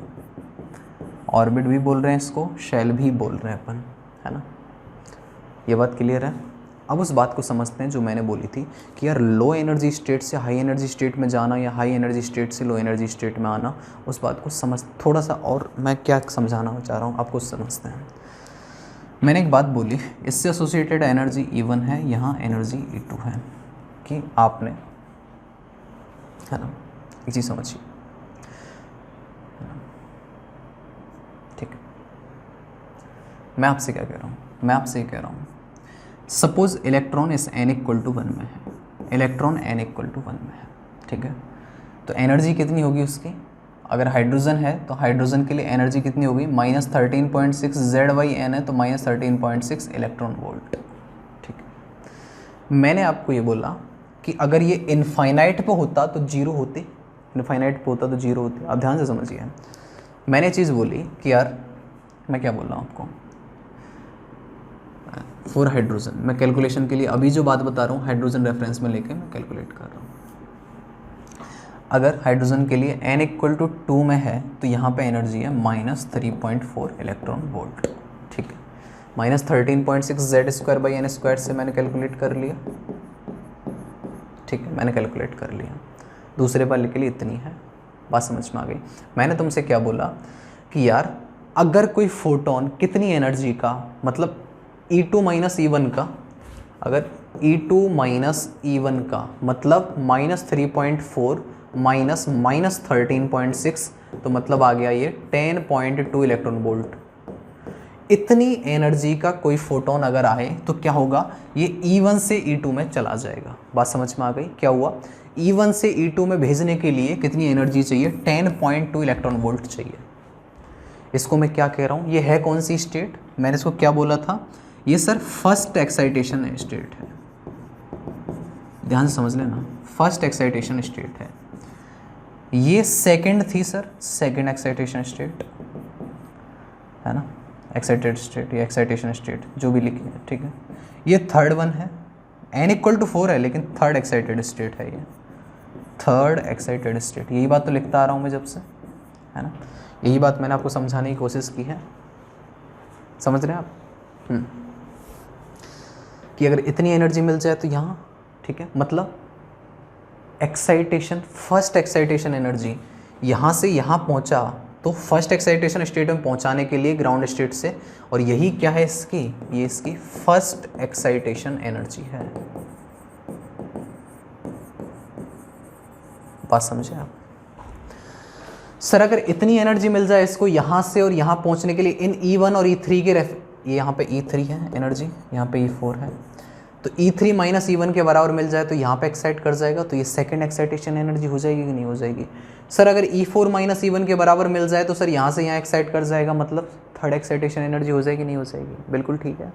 ऑर्बिट भी बोल रहे हैं इसको, शेल भी बोल रहे हैं अपन, है ना। ये बात क्लियर है। अब उस बात को समझते हैं जो मैंने बोली थी कि यार लो एनर्जी स्टेट से हाई एनर्जी स्टेट में जाना या हाई एनर्जी स्टेट से लो एनर्जी स्टेट में आना, उस बात को समझ, थोड़ा सा और मैं क्या समझाना चाह रहा हूँ आपको समझते हैं। मैंने एक बात बोली, इससे एसोसिएटेड एनर्जी E1 है, यहाँ एनर्जी E2 है, कि आपने, है ना, एक चीज़ समझिए, ठीक है। मैं आपसे क्या कह रहा हूँ, मैं आपसे ये कह रहा हूँ, सपोज इलेक्ट्रॉन इस n इक्वल टू 1 में है, इलेक्ट्रॉन n इक्वल टू 1 में है, ठीक है। तो एनर्जी कितनी होगी उसकी, अगर हाइड्रोजन है तो हाइड्रोजन के लिए एनर्जी कितनी होगी, -13.6 Z/n है, तो -13.6 इलेक्ट्रॉन वोल्ट, ठीक है। मैंने आपको ये बोला कि अगर ये इनफाइनाइट पे होता तो जीरो होती, इनफाइनाइट पे होता तो जीरो होती। आप ध्यान से समझिए, मैंने चीज़ बोली कि यार, मैं क्या बोल रहा हूँ आपको, फॉर हाइड्रोजन, मैं कैलकुलेशन के लिए अभी जो बात बता रहा हूँ हाइड्रोजन रेफरेंस में लेके मैं कैलकुलेट कर रहा हूँ। अगर हाइड्रोजन के लिए n इक्वल टू 2 में है तो यहाँ पे एनर्जी है -3.4 इलेक्ट्रॉन वोल्ट, ठीक है। -13.6 Z square by N square से मैंने कैलकुलेट कर लिया, ठीक है, मैंने कैलकुलेट कर लिया। दूसरे वाले के लिए इतनी है, बात समझ में आ गई। मैंने तुमसे क्या बोला कि यार अगर कोई फोटोन कितनी एनर्जी का, मतलब E2 माइनस E1 का, अगर E2 माइनस E1 का मतलब -3.4 माइनस -13.6, तो मतलब आ गया ये 10.2 इलेक्ट्रॉन वोल्ट। इतनी एनर्जी का कोई फोटोन अगर आए तो क्या होगा, ये E1 से E2 में चला जाएगा। बात समझ में आ गई, क्या हुआ, E1 से E2 में भेजने के लिए कितनी एनर्जी चाहिए, 10.2 इलेक्ट्रॉन वोल्ट चाहिए। इसको मैं क्या कह रहा हूँ, ये है कौन सी स्टेट, मैंने इसको क्या बोला था, ये सर फर्स्ट एक्साइटेशन स्टेट है, ध्यान से समझ लेना, फर्स्ट एक्साइटेशन स्टेट है। ये सेकंड थी सर, सेकंड एक्साइटेशन स्टेट, है ना, एक्साइटेड स्टेट या एक्साइटेशन स्टेट जो भी लिखी है, ठीक है। ये थर्ड वन है, n इक्वल टू 4 है लेकिन थर्ड एक्साइटेड स्टेट है, ये थर्ड एक्साइटेड स्टेट। यही बात तो लिखता आ रहा हूँ मैं जब से, है ना, यही बात मैंने आपको समझाने की कोशिश की है, समझ रहे हैं आप, कि अगर इतनी एनर्जी मिल जाए तो यहाँ, ठीक है, मतलब एक्साइटेशन, फर्स्ट एक्साइटेशन एनर्जी यहाँ से यहाँ पहुँचा, तो फर्स्ट एक्साइटेशन स्टेट में पहुँचाने के लिए ग्राउंड स्टेट से, और यही क्या है इसकी, ये इसकी फर्स्ट एक्साइटेशन एनर्जी है। बात समझे आप? सर अगर इतनी एनर्जी मिल जाए इसको यहाँ से और यहाँ पहुँचने के लिए इन E1 और E3 के ये यहाँ पे E3 है एनर्जी, यहाँ पे E4 है, तो E3 माइनस E1 के बराबर मिल जाए तो यहाँ पे एक्साइट कर जाएगा, तो ये सेकंड एक्साइटेशन एनर्जी हो जाएगी कि नहीं हो जाएगी? सर अगर E4 माइनस E1 के बराबर मिल जाए तो सर यहाँ से यहाँ एक्साइट कर जाएगा, मतलब थर्ड एक्साइटेशन एनर्जी हो जाएगी नहीं हो जाएगी? बिल्कुल ठीक है।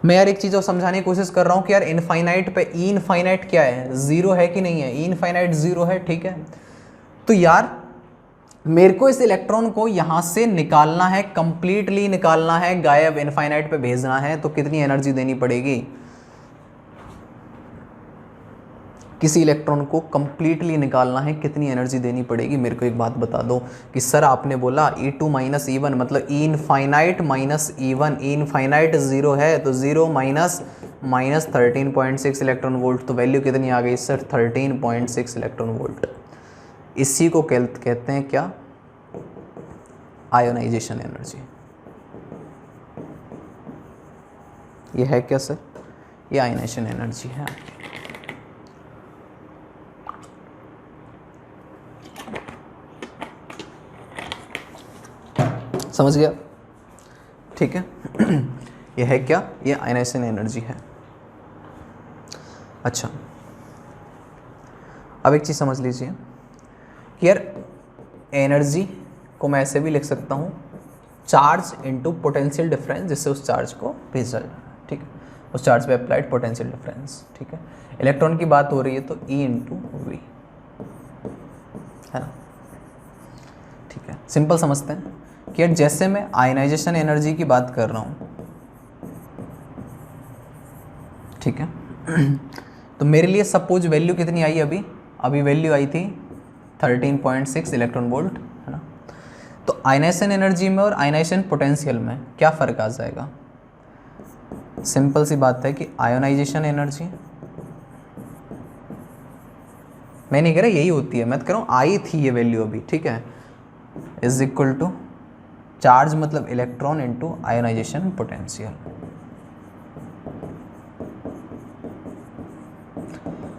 मैं यार एक चीज़ और समझाने की कोशिश कर रहा हूँ कि यार इनफाइनाइट पे ई इनफाइनाइट क्या है, ज़ीरो है कि नहीं है? ई इनफाइनाइट ज़ीरो है, ठीक है। तो यार मेरे को इस इलेक्ट्रॉन को यहाँ से निकालना है, कंप्लीटली निकालना है, गायब इनफाइनाइट पे भेजना है, तो कितनी एनर्जी देनी पड़ेगी? किसी इलेक्ट्रॉन को कंप्लीटली निकालना है, कितनी एनर्जी देनी पड़ेगी? मेरे को एक बात बता दो कि सर आपने बोला E2 माइनस E1 मतलब ई इनफाइनाइट माइनस E1, ई इनफाइनाइट ज़ीरो है तो ज़ीरो माइनस 13.6 इलेक्ट्रॉन वोल्ट, तो वैल्यू कितनी आ गई सर? 13.6 electron volt. इसी को कहते हैं क्या? Ionization energy. ये है क्या सर? ये आयोनाइजेशन एनर्जी है। समझ गया? ठीक है। ये है क्या? ये आयोनाइजेशन एनर्जी है। अच्छा, अब एक चीज़ समझ लीजिए कि यार एनर्जी को मैं ऐसे भी लिख सकता हूँ, चार्ज इनटू पोटेंशियल डिफरेंस, जिससे उस चार्ज को भेजा जाए, ठीक है, उस चार्ज पे अप्लाइड पोटेंशियल डिफरेंस, ठीक है। इलेक्ट्रॉन की बात हो रही है तो E इंटू वी, है ना? ठीक है, सिंपल समझते हैं कि यार जैसे मैं आयनाइजेशन एनर्जी की बात कर रहा हूँ, ठीक है, तो मेरे लिए सपोज वैल्यू कितनी आई? अभी वैल्यू आई थी 13.6 इलेक्ट्रॉन वोल्ट, है ना? तो आयनाइजेशन एनर्जी में और आयनाइजेशन पोटेंशियल में क्या फ़र्क आ जाएगा? सिंपल सी बात है कि आयोनाइजेशन एनर्जी, मैं नहीं कह रहा यही होती है, मैं तो कह रहा हूँ आई थी ये वैल्यू अभी, ठीक है, इज इक्वल टू चार्ज मतलब इलेक्ट्रॉन इनटू आयोनाइजेशन पोटेंशियल।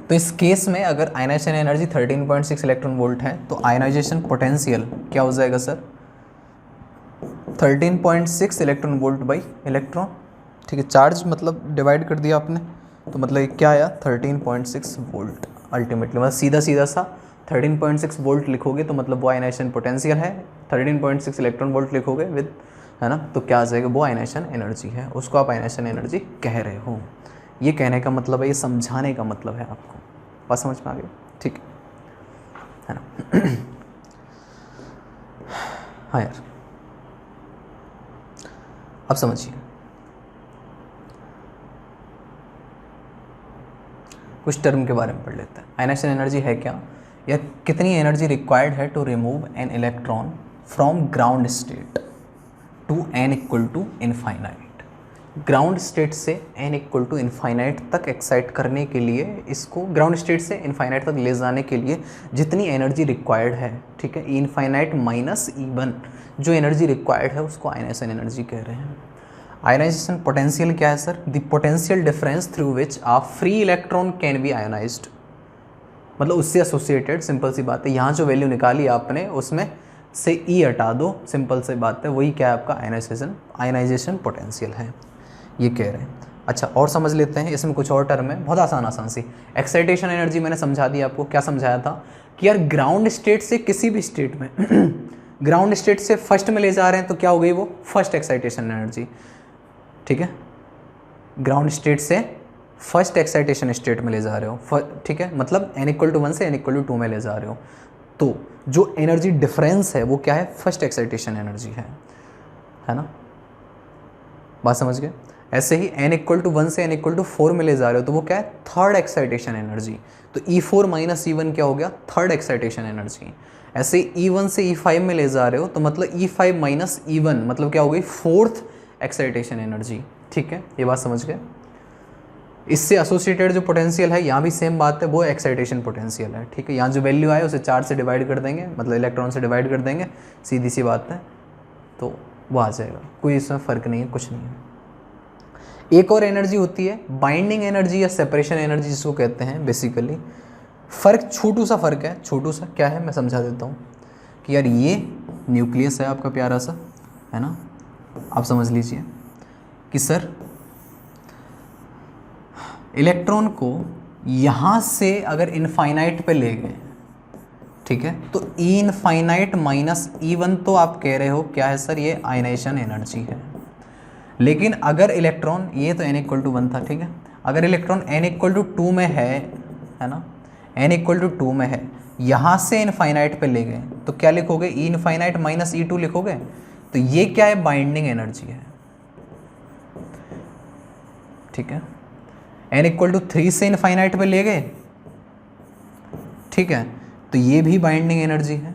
तो इस केस में अगर आयनाइजेशन एनर्जी 13.6 इलेक्ट्रॉन वोल्ट है तो आयनाइजेशन पोटेंशियल क्या हो जाएगा sir? 13.6 electron volt by electron, ठीक है, चार्ज मतलब डिवाइड कर दिया आपने, तो मतलब ये क्या आया? 13.6 वोल्ट अल्टीमेटली, मतलब सीधा सा 13.6 वोल्ट लिखोगे तो मतलब वो आयनाइजेशन पोटेंशियल है, 13.6 इलेक्ट्रॉन वोल्ट लिखोगे विद, है ना, तो क्या आ जाएगा? वो आयनाइजेशन एनर्जी है, उसको आप आयनाइजेशन एनर्जी कह रहे हो। ये कहने का मतलब है, ये समझाने का मतलब है आपको। बात समझ में आ गई? ठीक है ना? हाँ यार, अब समझिए, कुछ टर्म के बारे में पढ़ लेते हैं। आयनाइजेशन एनर्जी है क्या, या कितनी एनर्जी रिक्वायर्ड है to remove an electron from ground state to n equal to infinite. Ground state से n इक्वल टू इनफाइनाइट तक एक्साइट करने के लिए, इसको ग्राउंड स्टेट से इनफाइनाइट तक ले जाने के लिए जितनी एनर्जी रिक्वायर्ड है, ठीक है, इनफाइनाइट माइनस E1 जो एनर्जी रिक्वायर्ड है उसको आयनाइजेशन एनर्जी कह रहे हैं। आयनाइजेशन पोटेंशियल क्या है sir? The potential difference through which a free electron can be ionized, मतलब उससे एसोसिएटेड, सिंपल सी बात है, यहाँ जो वैल्यू निकाली आपने उसमें से E हटा दो, सिंपल सी बात है, वही क्या है आपका आयनाइजेशन पोटेंशियल है, ये कह रहे हैं। अच्छा, और समझ लेते हैं, इसमें कुछ और टर्म है, बहुत आसान सी। एक्साइटेशन एनर्जी मैंने समझा दी आपको, क्या समझाया था कि यार ग्राउंड स्टेट से किसी भी स्टेट में ग्राउंड स्टेट से फर्स्ट में ले जा रहे हैं तो क्या हो गई? वो फर्स्ट एक्साइटेशन एनर्जी, ठीक है, ग्राउंड स्टेट से फर्स्ट एक्साइटेशन स्टेट में ले जा रहे हो, ठीक है, मतलब n इक्वल टू 1 से n इक्वल टू 2 में ले जा रहे हो, तो जो एनर्जी डिफरेंस है वो क्या है? फर्स्ट एक्साइटेशन एनर्जी है ना? बात समझ गए? ऐसे ही n इक्वल टू 1 से n इक्वल टू 4 में ले जा रहे हो तो वो क्या है? थर्ड एक्साइटेशन एनर्जी, तो E4 माइनस E1 क्या हो गया? Third excitation energy. ऐसे E1 से E5 में ले जा रहे हो तो मतलब E5 माइनस E1 मतलब क्या हो गई? फोर्थ एक्साइटेशन एनर्जी, ठीक है, ये बात समझ गए? इससे एसोसिएटेड जो पोटेंशियल है यहाँ भी सेम बात है, वो एक्साइटेशन पोटेंशियल है, ठीक है। यहाँ जो वैल्यू आए उसे 4 से डिवाइड कर देंगे, मतलब इलेक्ट्रॉन से डिवाइड कर देंगे, सीधी सी बात है, तो वो आ जाएगा, कोई इसमें फ़र्क नहीं है, कुछ नहीं है। एक और एनर्जी होती है बाइंडिंग एनर्जी या सेपरेशन एनर्जी जिसको कहते हैं। बेसिकली फ़र्क छोटू सा फ़र्क है, छोटू सा क्या है मैं समझा देता हूँ कि यार ये न्यूक्लियस है आपका प्यारा सा, है ना, आप समझ लीजिए कि सर इलेक्ट्रॉन को यहाँ से अगर इनफाइनाइट पे ले गए, ठीक है, तो ई इनफाइनाइट माइनस E1 तो आप कह रहे हो क्या है सर, ये आयनाइजेशन एनर्जी है। लेकिन अगर इलेक्ट्रॉन, ये तो n=1 था, ठीक है, अगर इलेक्ट्रॉन n=2 में है ना, n=2 में है, यहाँ से इनफाइनाइट पे ले गए तो क्या लिखोगे, ई इनफाइनाइट माइनस E2 लिखोगे। तो ये क्या है, बाइंडिंग एनर्जी है, ठीक है। n=3 से इनफाइनाइट पे ले गए, ठीक है, तो ये भी बाइंडिंग एनर्जी है।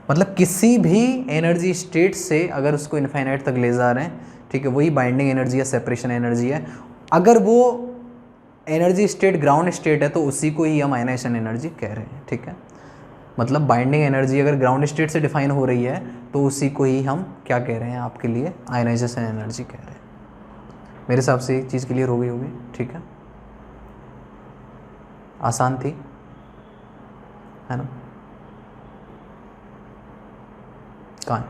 मतलब किसी भी एनर्जी स्टेट से अगर उसको इनफाइनाइट तक ले जा रहे हैं, ठीक है, वही बाइंडिंग एनर्जी या सेपरेशन एनर्जी है। अगर वो एनर्जी स्टेट ग्राउंड स्टेट है तो उसी को ही हम आयनाइजेशन एनर्जी कह रहे हैं, ठीक है। मतलब बाइंडिंग एनर्जी अगर ग्राउंड स्टेट से डिफाइन हो रही है तो उसी को ही हम क्या कह रहे हैं आपके लिए, आयनाइजेशन एनर्जी कह रहे हैं। मेरे हिसाब से एक चीज़ क्लियर हो गई होगी, ठीक है, आसान थी, है ना। कहाँ है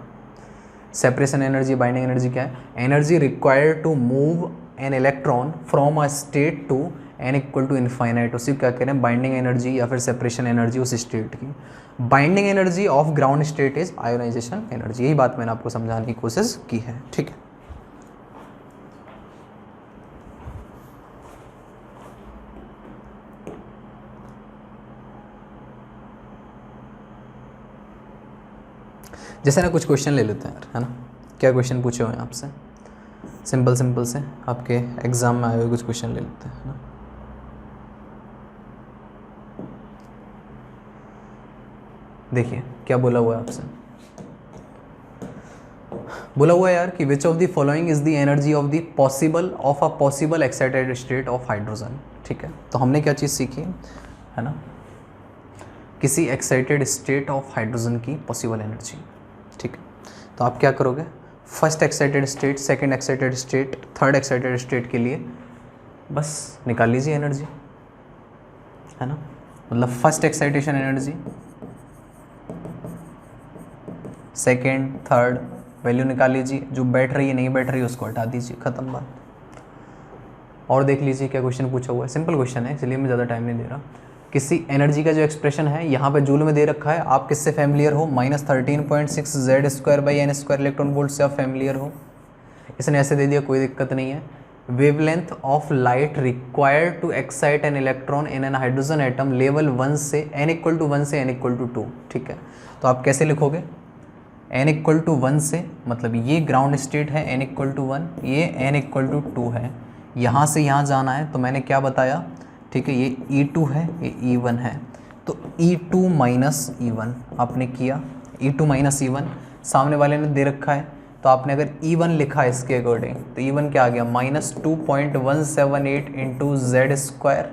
सेपरेशन एनर्जी, बाइंडिंग एनर्जी क्या है, energy required to move an electron from a state to n=इनफाइनाइट, उसी क्या कह रहे हैं, बाइंडिंग एनर्जी या फिर सेपरेशन एनर्जी उस स्टेट की। Binding energy of ground state is ionization energy, यही बात मैंने आपको समझाने की कोशिश की है, ठीक है। जैसे ना कुछ क्वेश्चन ले लेते हैं यार, है ना, क्या क्वेश्चन पूछे हुए हैं आपसे, सिंपल सिंपल से आपके एग्जाम में आए हुए कुछ क्वेश्चन ले लेते हैं, है ना। देखिए क्या बोला हुआ है आपसे, बोला हुआ है यार कि which of the following is the energy of the possible of a possible excited state of hydrogen, ठीक है। तो हमने क्या चीज़ सीखी है ना, किसी एक्साइटेड स्टेट ऑफ हाइड्रोजन की पॉसिबल एनर्जी, ठीक है। तो आप क्या करोगे, first excited state, second excited state, third excited state के लिए बस निकाल लीजिए एनर्जी, है ना। मतलब first excitation energy, second, third value निकाल लीजिए, जो बैठ रही है नहीं बैठ रही है उसको हटा दीजिए, ख़त्म बात। और देख लीजिए क्या क्वेश्चन पूछा हुआ है, सिंपल क्वेश्चन है इसलिए मैं ज़्यादा टाइम नहीं दे रहा। किसी एनर्जी का जो एक्सप्रेशन है यहाँ पे जूल में दे रखा है, आप किससे फैमिलियर हो, -13.6 Z² इलेक्ट्रॉन वोल्ट से आप फैमिलियर हो। इसने ऐसे दे दिया, कोई दिक्कत नहीं है। Wavelength of light required to excite an electron in an hydrogen atom level 1 से n=1 से n=2, ठीक है। तो आप कैसे लिखोगे, n=1 से, मतलब ये ग्राउंड स्टेट है n=1, ये n=2 है, यहाँ से यहाँ जाना है, तो मैंने क्या बताया, ठीक है, ये E2 है, ये E1 है, तो E2 माइनस E1 आपने किया, E2 माइनस E1 सामने वाले ने दे रखा है, तो आपने अगर E1 लिखा है इसके अकॉर्डिंग, तो E1 क्या आ गया, -2.178 इंटू Z²,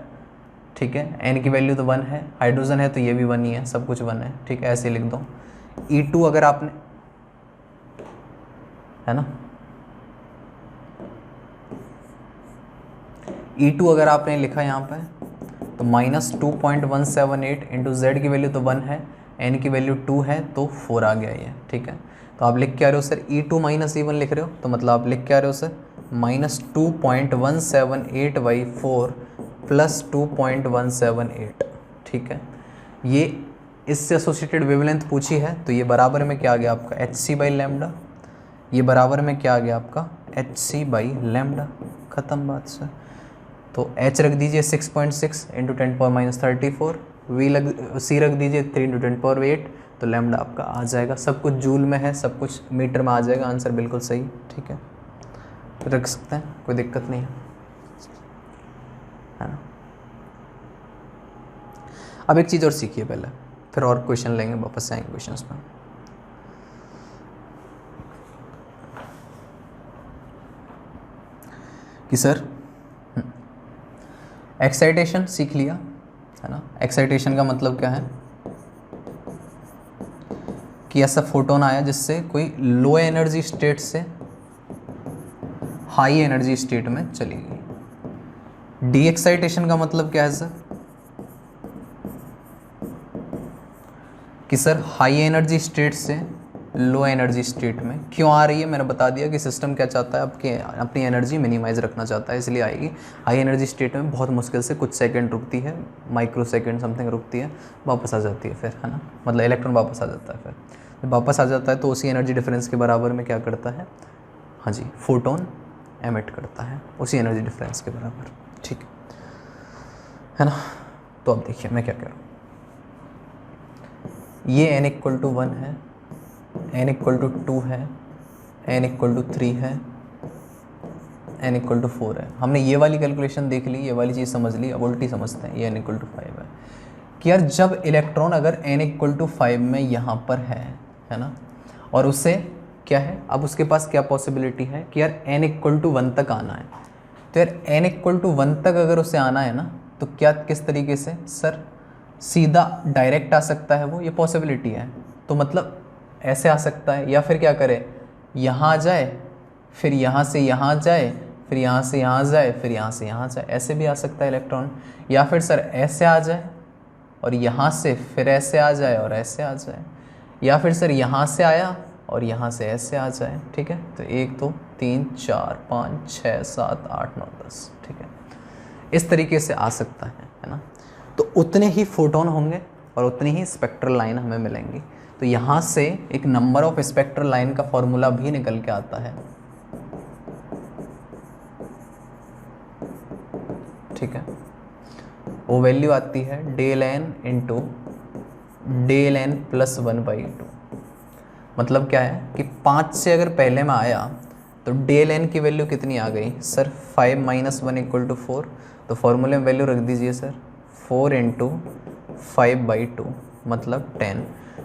ठीक है। n की वैल्यू तो 1 है, हाइड्रोजन है तो ये भी 1 ही है, सब कुछ 1 है, ठीक है, ऐसे लिख दो। E2 अगर आपने, है ना, E2 अगर आपने लिखा यहाँ पे तो -2.178 इंटू Z की वैल्यू तो 1 है, n की वैल्यू 2 है, तो 4 आ गया ये, ठीक है। तो आप लिख के आ रहे हो सर E2 माइनस E1 लिख रहे हो, तो मतलब आप लिख के आ रहे हो सर -2.178/4 प्लस 2.178, ठीक है। ये इससे एसोसिएटेड वेवलेंथ पूछी है, तो ये बराबर में क्या आ गया आपका hc/λ, ये बराबर में क्या आ गया आपका hc/λ, ख़त्म बात सर। तो h रख दीजिए 6.6 इंटू 10⁻34, c रख दीजिए 3 इंटू 10⁸, तो लैम्डा आपका आ जाएगा। सब कुछ जूल में है, सब कुछ मीटर में आ जाएगा, आंसर बिल्कुल सही, ठीक है, रख सकते हैं, कोई दिक्कत नहीं है ना। अब एक चीज़ और सीखिए पहले, फिर और क्वेश्चन लेंगे, वापस से आएंगे क्वेश्चंस पर। कि सर एक्साइटेशन सीख लिया है ना। एक्साइटेशन का मतलब क्या है कि ऐसा फोटोन आया जिससे कोई लो एनर्जी स्टेट से हाई एनर्जी स्टेट में चली गई। डी एक्साइटेशन का मतलब क्या है सर कि सर हाई एनर्जी स्टेट से लो एनर्जी स्टेट में क्यों आ रही है। मैंने बता दिया कि सिस्टम क्या चाहता है, अपनी एनर्जी मिनिमाइज रखना चाहता है, इसलिए आएगी। हाई एनर्जी स्टेट में बहुत मुश्किल से कुछ सेकंड रुकती है, माइक्रो सेकंड समथिंग रुकती है, वापस आ जाती है फिर, है ना। मतलब इलेक्ट्रॉन वापस आ जाता है। फिर जब वापस आ जाता है तो उसी एनर्जी डिफरेंस के बराबर में क्या करता है, हाँ जी, फोटोन एमिट करता है उसी एनर्जी डिफरेंस के बराबर, ठीक है ना। तो अब देखिए मैं क्या कह रहा हूँ, ये n इक्वल टू 1 है, n इक्वल टू 2 है, n इक्वल टू 3 है, n इक्वल टू 4 है। हमने ये वाली कैलकुलेशन देख ली, ये वाली चीज़ समझ ली। अब उल्टी समझते हैं, ये n इक्वल टू 5 है कि यार जब इलेक्ट्रॉन अगर n इक्वल टू 5 में यहाँ पर है ना, और उससे क्या है, अब उसके पास क्या पॉसिबिलिटी है कि यार n इक्वल टू 1 तक आना है। तो यार n इक्वल टू 1 तक अगर उसे आना है ना, तो क्या किस तरीके से सर सीधा डायरेक्ट आ सकता है वो, ये पॉसिबिलिटी है। तो मतलब ऐसे आ सकता है, या फिर क्या करे, यहाँ आ जाए, फिर यहाँ से यहाँ जाए, फिर यहाँ से यहाँ जाए, फिर यहाँ से यहाँ जाए, ऐसे भी आ सकता है इलेक्ट्रॉन। या फिर सर ऐसे आ जाए और यहाँ से फिर ऐसे आ जाए और ऐसे आ जाए, या फिर सर यहाँ से आया और यहाँ से ऐसे आ जाए, ठीक है। तो 1 2 3 4 5 6 7 8 9 10, ठीक है, इस तरीके से आ सकता है ना। तो उतने ही फोटोन होंगे और उतनी ही स्पेक्ट्रल लाइन हमें मिलेंगी। तो यहाँ से एक नंबर ऑफ स्पेक्ट्रल लाइन का फॉर्मूला भी निकल के आता है, ठीक है। वो वैल्यू आती है del n into del n plus 1/2। मतलब क्या है कि 5 से अगर पहले में आया तो डेल एन की वैल्यू कितनी आ गई सर, 5 - 1 = 4। तो फॉर्मूले में वैल्यू रख दीजिए सर, 4 × 5/2 मतलब 10।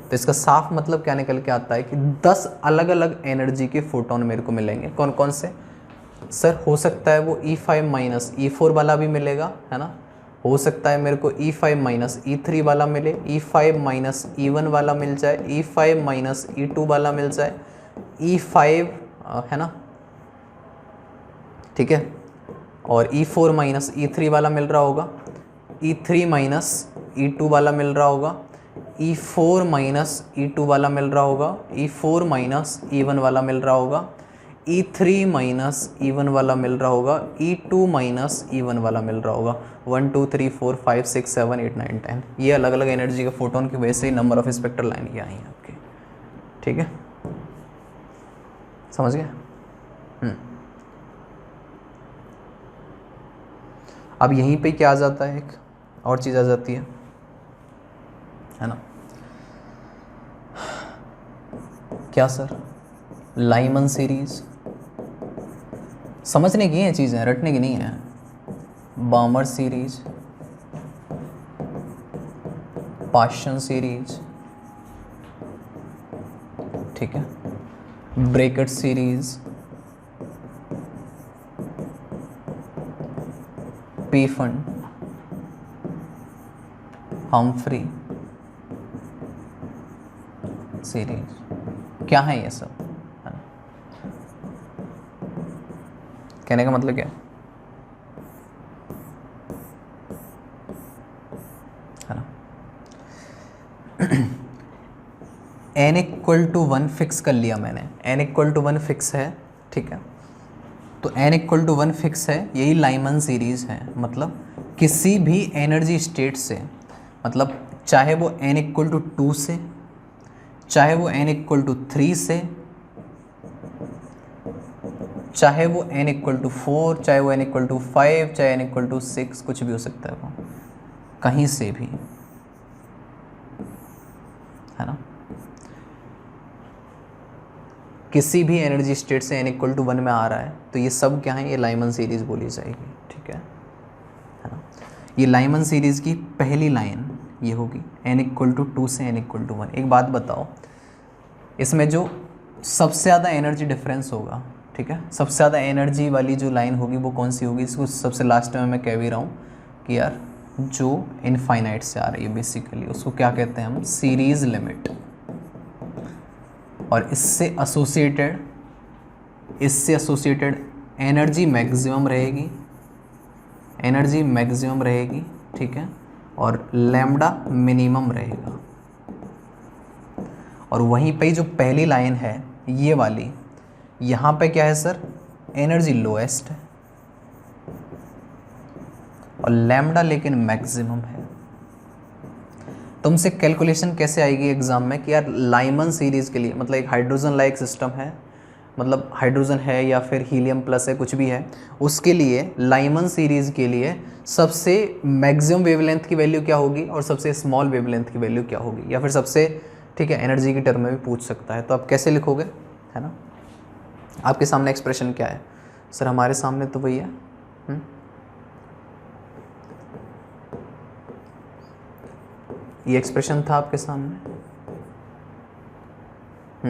तो इसका साफ मतलब क्या निकल के आता है कि 10 अलग अलग एनर्जी के फोटोन मेरे को मिलेंगे। कौन कौन से सर, हो सकता है वो E5 - E4 वाला भी मिलेगा, है ना। हो सकता है मेरे को E5 - E3 वाला मिले, E5 - E1 वाला मिल जाए, E5 - E2 वाला मिल जाए, E5 है ना, ठीक है, और E4 - E3 वाला मिल रहा होगा, E3 - E2 वाला मिल रहा होगा, E4 - E2 वाला मिल रहा होगा, E4 - E1 वाला मिल रहा होगा, E3 - E1 वाला मिल रहा होगा, E2 - E1 वाला मिल रहा होगा। 1 2 3 4 5 6 7 8 9 10 ये अलग अलग एनर्जी के फोटोन की वजह से ही नंबर ऑफ स्पेक्ट्रल लाइन ये आई हैं आपके, ठीक है, समझ गए। अब यहीं पे क्या आ जाता है, एक और चीज़ आ जाती है ना, क्या सर, लाइमन सीरीज। समझने की हैं चीज़ें, रटने की नहीं है। बामर सीरीज, पाशन सीरीज, ठीक है, ब्रेकेट सीरीज, पीफन, हम्फ्री सीरीज, क्या है ये सब, है ना। कहने का मतलब क्या है ना, n = 1 फिक्स कर लिया मैंने, n = 1 फिक्स है, ठीक है। तो n = 1 फिक्स है, यही लाइमन सीरीज है। मतलब किसी भी एनर्जी स्टेट से, मतलब चाहे वो n = 2 से, चाहे वो n = 3 से, चाहे वो n = 4, चाहे वो n = 5, चाहे n = 6, कुछ भी हो सकता है वो, कहीं से भी, है ना। किसी भी एनर्जी स्टेट से n = 1 में आ रहा है तो ये सब क्या है, ये लाइमन सीरीज बोली जाएगी, ठीक है ना। ये लाइमन सीरीज की पहली लाइन ये होगी, n = 2 से n = 1। एक बात बताओ, इसमें जो सबसे ज़्यादा एनर्जी डिफरेंस होगा, ठीक है। सबसे ज़्यादा एनर्जी वाली जो लाइन होगी वो कौन सी होगी, इसको सबसे लास्ट में मैं कह भी रहा हूँ कि यार जो इनफाइनाइट से आ रही है बेसिकली उसको क्या कहते हैं हम, सीरीज लिमिट। और इससे एसोसिएटेड एनर्जी मैक्सिमम रहेगी, ठीक है, और लैम्डा मिनिमम रहेगा। और वहीं पे जो पहली लाइन है ये वाली, यहाँ पे क्या है सर, एनर्जी लोएस्ट है और लैम्डा लेकिन मैक्सिमम है। तुमसे कैलकुलेशन कैसे आएगी एग्जाम में कि यार लाइमन सीरीज के लिए, मतलब एक हाइड्रोजन लाइक सिस्टम है, मतलब हाइड्रोजन है या फिर हीलियम प्लस है, कुछ भी है, उसके लिए लाइमन सीरीज के लिए सबसे मैक्सिमम वेवलेंथ की वैल्यू क्या होगी और सबसे स्मॉल वेवलेंथ की वैल्यू क्या होगी, या फिर सबसे, ठीक है, एनर्जी की टर्म में भी पूछ सकता है। तो आप कैसे लिखोगे, है ना। आपके सामने एक्सप्रेशन क्या है सर, हमारे सामने तो वही है, ये एक्सप्रेशन था आपके सामने, है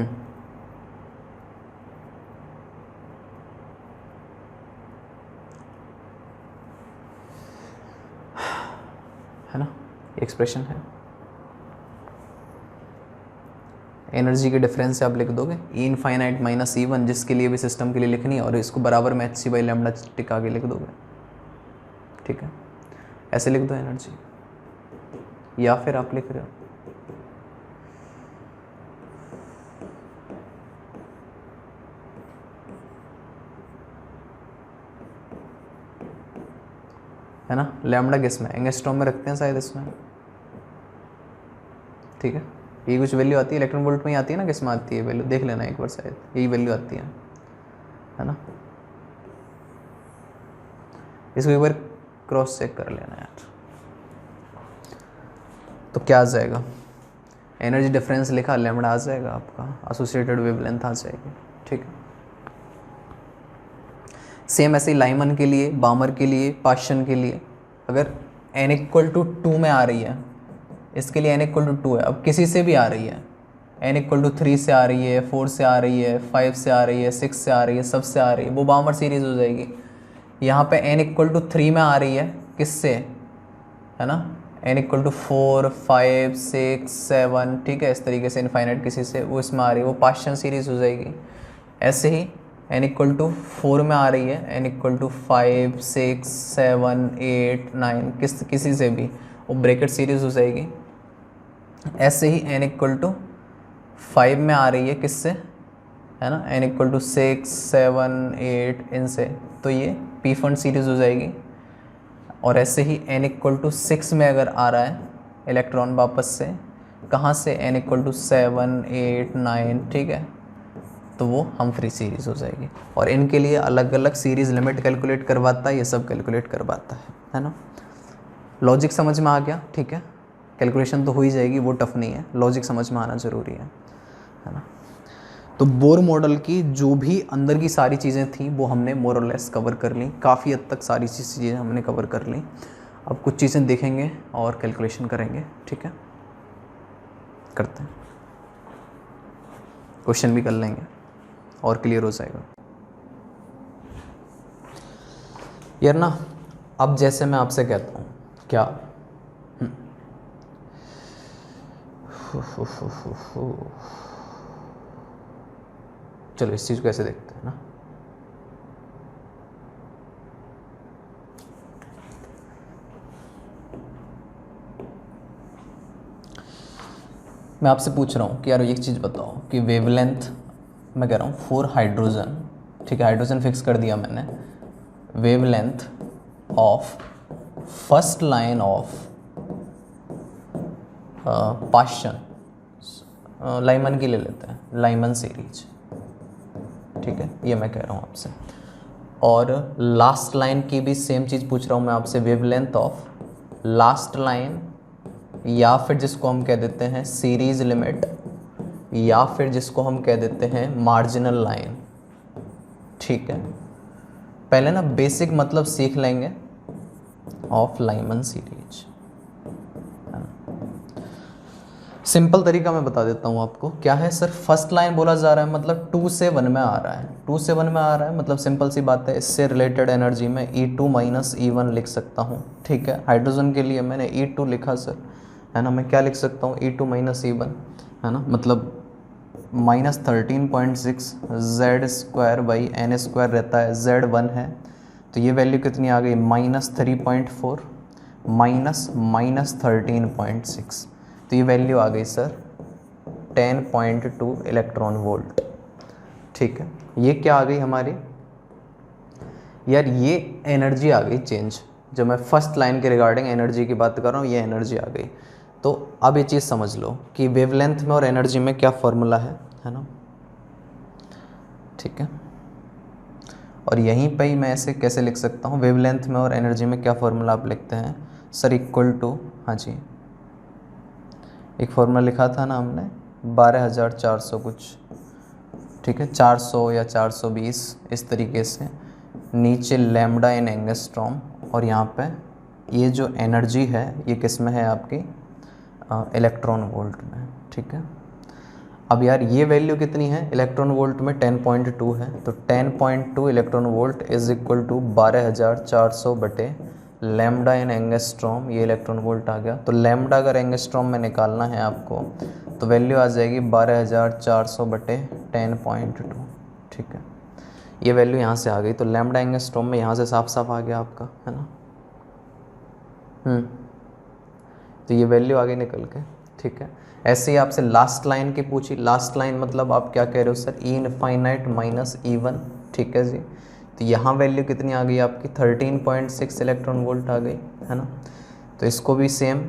ना, एक्सप्रेशन है। एनर्जी के डिफरेंस से आप लिख दोगे ई इनफाइनाइट माइनस E1, जिसके लिए भी सिस्टम के लिए लिखनी है, और इसको बराबर में HC बाई लैम्डा टिका के लिख दोगे, ठीक है, ऐसे लिख दो एनर्जी। या फिर आप लिख रहे हो है ना, लैम्डा किस में, एंगस्ट्रॉम में रखते हैं शायद इसमें, ठीक है, ये कुछ वैल्यू आती है इलेक्ट्रॉन वोल्ट में ही आती है ना, किस में आती है वैल्यू, देख लेना एक बार, शायद यही वैल्यू आती है ना, इसको एक बार क्रॉस चेक कर लेना यार। तो क्या आ जाएगा, एनर्जी डिफरेंस लिखा, लैम्डा आ जाएगा आपका, एसोसिएटेड वेवलेंथ आ जाएगी, ठीक है। सेम ऐसे ही लाइमन के लिए, बामर के लिए, पाशन के लिए, अगर n इक्वल टू 2 में आ रही है, इसके लिए n इक्वल टू 2 है, अब किसी से भी आ रही है, n इक्वल टू 3 से आ रही है, 4 से आ रही है, 5 से आ रही है, 6 से आ रही है, सब से आ रही है, वो बामर सीरीज हो जाएगी। यहाँ पे n इक्वल टू 3 में आ रही है, किससे, है ना, n इक्वल टू 4, 5, 6, 7, ठीक है, इस तरीके से इनफाइनाइट किसी से वो इसमें आ रही है, वो पाशन सीरीज हो जाएगी। ऐसे ही n इक्वल टू 4 में आ रही है, n इक्वल टू 5, 6, 7, 8, 9, किसी से भी वो ब्रैकेट सीरीज हो जाएगी। ऐसे ही n इक्वल टू 5 में आ रही है, किससे, है ना, n इक्वल टू 6, 7, 8, इनसे, तो ये पी फंड सीरीज हो जाएगी। और ऐसे ही n इक्वल टू 6 में अगर आ रहा है इलेक्ट्रॉन वापस से, कहाँ से, n इक्वल टू 7, 8, 9, ठीक है, तो वो हम्फ्री सीरीज़ हो जाएगी। और इनके लिए अलग अलग सीरीज़ लिमिट कैलकुलेट करवाता है, ये सब कैलकुलेट करवाता है ना। लॉजिक समझ में आ गया, ठीक है, कैलकुलेशन तो हो ही जाएगी, वो टफ नहीं है, लॉजिक समझ में आना ज़रूरी है ना। तो बोर मॉडल की जो भी अंदर की सारी चीज़ें थी वो हमने मोर और लेस कवर कर ली, काफ़ी हद तक सारी चीज़ें हमने कवर कर ली। अब कुछ चीज़ें देखेंगे और कैलकुलेशन करेंगे, ठीक है, करते हैं, क्वेश्चन भी कर लेंगे और क्लियर हो जाएगा यार ना। अब जैसे मैं आपसे कहता हूँ क्या, चलो इस चीज़ को ऐसे देखते हैं ना, मैं आपसे पूछ रहा हूँ कि यार एक चीज़ बताओ कि वेवलेंथ, मैं कह रहा हूँ फॉर हाइड्रोजन, ठीक है, हाइड्रोजन फिक्स कर दिया मैंने, wavelength of first line of Paschen, Lyman की ले लेते हैं, लाइमन सीरीज, ठीक है, ये मैं कह रहा हूँ आपसे। और लास्ट लाइन की भी सेम चीज़ पूछ रहा हूँ मैं आपसे, वेवलेंथ ऑफ लास्ट लाइन, या फिर जिसको हम कह देते हैं सीरीज लिमिट, या फिर जिसको हम कह देते हैं मार्जिनल लाइन, ठीक है। पहले ना बेसिक मतलब सीख लेंगे ऑफ लाइमन सीरीज, सिंपल तरीका मैं बता देता हूँ आपको। क्या है सर, फर्स्ट लाइन बोला जा रहा है मतलब 2 से 1 में आ रहा है, 2 से 1 में आ रहा है मतलब सिंपल सी बात है, इससे रिलेटेड एनर्जी में E2 माइनस E1 लिख सकता हूँ। ठीक है, हाइड्रोजन के लिए मैंने E2 लिखा सर, है ना। मैं क्या लिख सकता हूँ, E2 माइनस E1, है ना, मतलब -13.6 Z² बाई N² रहता है, Z1 है, तो ये वैल्यू कितनी आ गई, -3.4 -13.6, तो ये वैल्यू आ गई सर 10.2 इलेक्ट्रॉन वोल्ट। ठीक है, ये क्या आ गई हमारी यार, ये एनर्जी आ गई चेंज। जब मैं फर्स्ट लाइन के रिगार्डिंग एनर्जी की बात कर रहा हूँ, ये एनर्जी आ गई। तो अब ये चीज़ समझ लो कि वेवलेंथ में और एनर्जी में क्या फॉर्मूला है ना। ठीक है, और यहीं पे ही मैं ऐसे कैसे लिख सकता हूँ, वेवलेंथ में और एनर्जी में क्या फॉर्मूला आप लिखते हैं सर, इक्वल टू, हाँ जी, एक फॉर्मूला लिखा था ना हमने 12,400 कुछ, ठीक है, 400 या 420 इस तरीके से, नीचे लैम्डा इन एंगस्ट्रॉम, और यहाँ पे ये जो एनर्जी है ये किस में है आपकी, इलेक्ट्रॉन वोल्ट में। ठीक है, अब यार ये वैल्यू कितनी है इलेक्ट्रॉन वोल्ट में, 10.2 है, तो 10.2 electron volt is equal to 12,400 बटे लैम्डा इन एंगस्ट्रॉम, ये इलेक्ट्रॉन वोल्ट आ गया। तो लैम्डा अगर एंगस्ट्रॉम में निकालना है आपको तो वैल्यू आ जाएगी 12,400 बटे 10.2। ठीक है, ये वैल्यू यहाँ से आ गई, तो लैम्डा एंगस्ट्रॉम में यहाँ से साफ साफ आ गया आपका, है ना। तो ये वैल्यू आ गई निकल के। ठीक है, ऐसे ही आपसे लास्ट लाइन की पूछी, लास्ट लाइन मतलब आप क्या कह रहे हो sir, E infinite minus E1। ठीक है जी, तो यहाँ वैल्यू कितनी आ गई आपकी 13.6 इलेक्ट्रॉन वोल्ट आ गई, है ना। तो इसको भी सेम,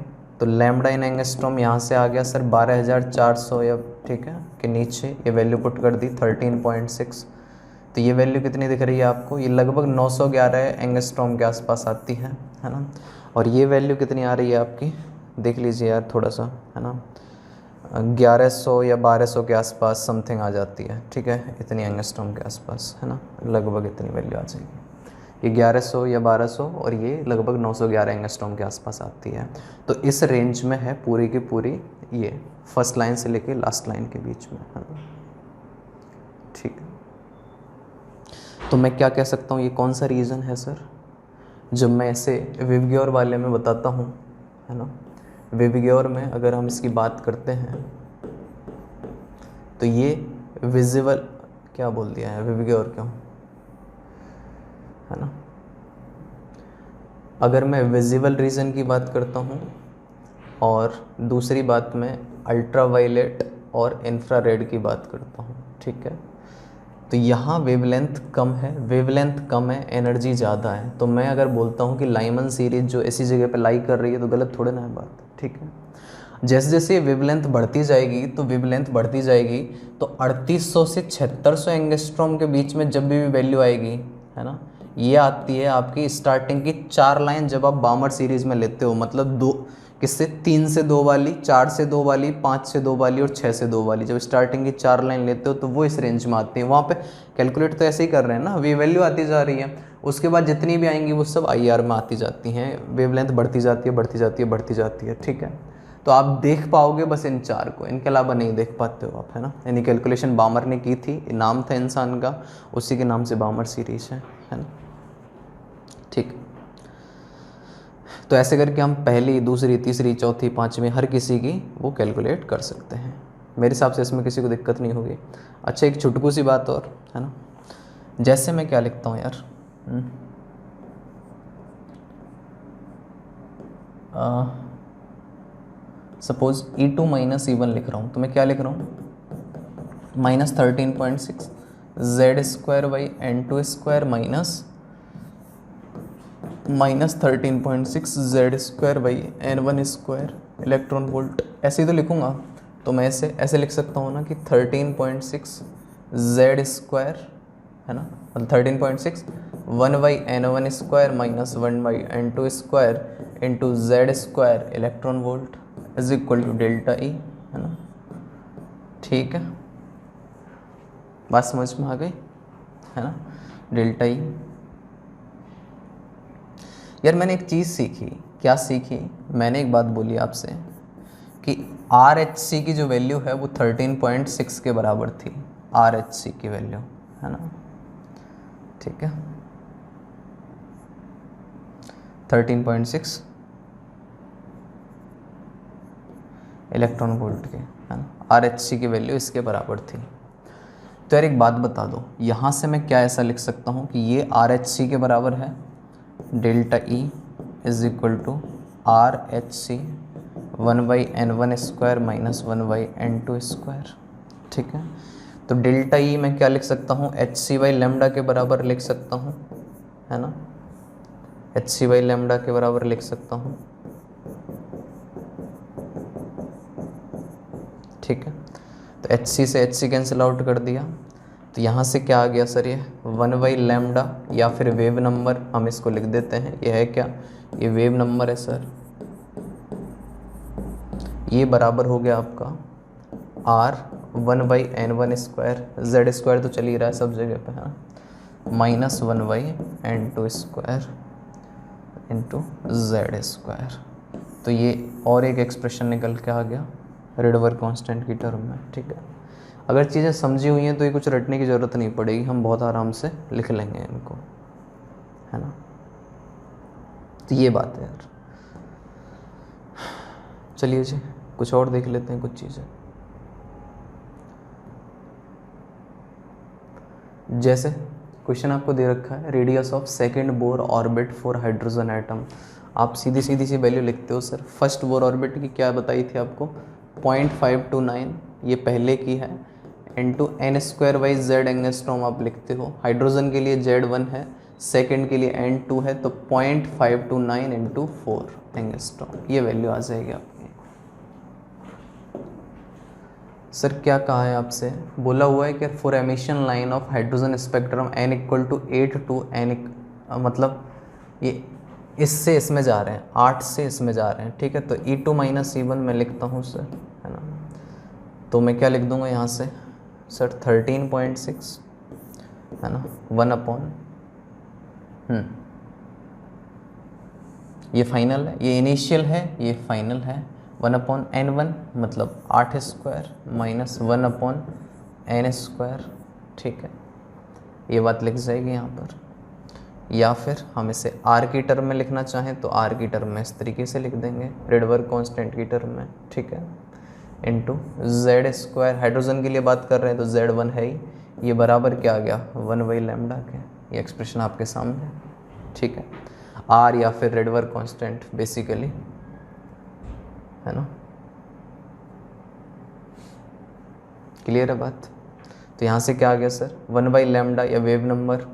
तो लैम्डा इन एंगस्ट्रॉम यहाँ से आ गया सर 12,400 या, ठीक है, के नीचे ये वैल्यू पुट कर दी 13.6, तो ये वैल्यू कितनी दिख रही है आपको, ये लगभग 911 एंगस्ट्रॉम के आसपास आती है ना। और ये वैल्यू कितनी आ रही है आपकी, देख लीजिए यार थोड़ा सा, है ना, 1100 या 1200 के आसपास समथिंग आ जाती है। ठीक है, इतनी एंगस्ट्रॉम के आसपास, है ना, लगभग इतनी वैल्यू आ जाएगी। ये 1100 या 1200 और ये लगभग 911 एंगस्ट्रॉम के आसपास आती है। तो इस रेंज में है पूरी की पूरी, ये फर्स्ट लाइन से लेके लास्ट लाइन के बीच में, है ना। ठीक है, तो मैं क्या कह सकता हूँ, ये कौन सा रीज़न है सर, जब मैं ऐसे विवग्योर वाले में बताता हूँ, है ना। विवग्योर में अगर हम इसकी बात करते हैं तो ये विजिबल, क्या बोल दिया है विवग्योर क्यों, है ना। अगर मैं विजिबल रीजन की बात करता हूँ और दूसरी बात मैं अल्ट्रावायलेट और इंफ्रारेड की बात करता हूँ, ठीक है, तो यहाँ वेवलेंथ कम है, वेवलेंथ कम है, एनर्जी ज़्यादा है। तो मैं अगर बोलता हूँ कि लाइमन सीरीज जो इसी जगह पे लाई कर रही है, तो गलत थोड़े ना है बात। ठीक है, जैसे जैसे वेवलेंथ बढ़ती जाएगी तो वेवलेंथ बढ़ती जाएगी, तो 3800 से 7600 एंगस्ट्रॉम के बीच में जब भी वैल्यू आएगी, है ना, ये आती है आपकी स्टार्टिंग की 4 लाइन जब आप बामर सीरीज़ में लेते हो, मतलब 2 किससे, 3 से 2 वाली, 4 से 2 वाली, 5 से 2 वाली और 6 से 2 वाली, जब स्टार्टिंग की 4 लाइन लेते हो तो वो इस रेंज में आती है। वहाँ पे कैलकुलेट तो ऐसे ही कर रहे हैं ना, वे वैल्यू आती जा रही है, उसके बाद जितनी भी आएंगी वो सब IR में आती जाती हैं, वेवलेंथ बढ़ती जाती है बढ़ती जाती है बढ़ती जाती है। ठीक है, तो आप देख पाओगे बस इन 4 को, इनके अलावा नहीं देख पाते हो आप, है ना। यानी कैलकुलेशन बामर ने की थी, नाम था इंसान का, उसी के नाम से बामर सीरीज है ना। ठीक, तो ऐसे करके हम पहली, दूसरी, तीसरी, चौथी, पाँचवीं हर किसी की वो कैलकुलेट कर सकते हैं। मेरे हिसाब से इसमें किसी को दिक्कत नहीं होगी। अच्छा, एक छुटकू सी बात और, है ना, जैसे मैं क्या लिखता हूँ यार, सपोज E2 माइनस E1 लिख रहा हूँ, तो मैं क्या लिख रहा हूँ, -13.6 Z² by N2² minus -13.6 Z² by N1² electron volt, ऐसे ही तो लिखूँगा। तो मैं ऐसे लिख सकता हूँ ना कि 13.6 Z², है ना, मतलब 13.6 1/N1² minus 1/N2² into Z² electron volt is equal to delta E, है ना। ठीक है, बात समझ में आ गई, है ना, डेल्टा E। यार मैंने एक चीज़ सीखी, क्या सीखी, मैंने एक बात बोली आपसे कि RH की जो वैल्यू है वो 13.6 के बराबर थी, RH की वैल्यू, है ना, ठीक है, 13.6 इलेक्ट्रॉन वोल्ट के, है ना, RH की वैल्यू इसके बराबर थी। तो यार एक बात बता दो, यहाँ से मैं क्या ऐसा लिख सकता हूँ कि ये RH के बराबर है, delta E is equal to RH 1/n1 square minus 1/n2 square, ठीक है। तो डेल्टा E मैं क्या लिख सकता हूँ, HC/लैम्डा के बराबर लिख सकता हूँ, है ना, HC/लैम्डा के बराबर लिख सकता हूँ, ठीक है। तो HC से HC कैंसिल आउट कर दिया, तो यहाँ से क्या आ गया सर, ये 1/लैम्डा या फिर वेव नंबर हम इसको लिख देते हैं, ये है क्या, ये वेव नंबर है सर, ये बराबर हो गया आपका R 1/n1 square, Z square तो चल ही रहा है सब जगह पे, है ना, minus 1/n2 square into Z square. तो ये और एक एक्सप्रेशन निकल के आ गया रेडवर कांस्टेंट की टर्म में, ठीक है। अगर चीज़ें समझी हुई हैं तो ये कुछ रटने की ज़रूरत नहीं पड़ेगी, हम बहुत आराम से लिख लेंगे इनको, है ना। तो ये बात है यार। चलिए जी कुछ और देख लेते हैं कुछ चीज़ें। जैसे क्वेश्चन आपको दे रखा है, radius of second Bohr orbit for hydrogen atom. आप सीधी सी वैल्यू लिखते हो सर। फर्स्ट बोर ऑर्बिट की क्या बताई थी आपको, 0.529, ये पहले की है, इंटू n²/z एंगस्ट्रॉम आप लिखते हो। हाइड्रोजन के लिए Z1 है, सेकेंड के लिए N2 है, तो 0.529 इंटू 4 एंगस्ट्रॉम, ये वैल्यू आ जाएगी आपकी। सर क्या कहा है आपसे, बोला हुआ है कि for emission line of hydrogen spectrum n = 8 to n, मतलब ये इससे इसमें जा रहे हैं, 8 से इसमें जा रहे हैं, ठीक है। तो E2 - E1 मैं लिखता हूँ सर, है ना। तो मैं क्या लिख दूंगा यहाँ से सर, 13.6, है ना, 1/, ये फाइनल है, ये इनिशियल है, ये फाइनल है, 1/n1 मतलब 8 स्क्वायर माइनस 1/n स्क्वायर, ठीक है। ये बात लिख जाएगी यहाँ पर। या फिर हम इसे R की टर्म में लिखना चाहें तो R की टर्म में इस तरीके से लिख देंगे, रेडवर कांस्टेंट की टर्म में, ठीक है, इंटू Z स्क्वायर। हाइड्रोजन के लिए बात कर रहे हैं तो Z1 है ही, ये बराबर क्या आ गया, 1/लैम्डा के। ये एक्सप्रेशन आपके सामने है, ठीक है। R या फिर रेडवर कांस्टेंट बेसिकली, है ना, क्लियर है बात। तो यहाँ से क्या आ गया सर, 1/लैम्डा या वेव नंबर,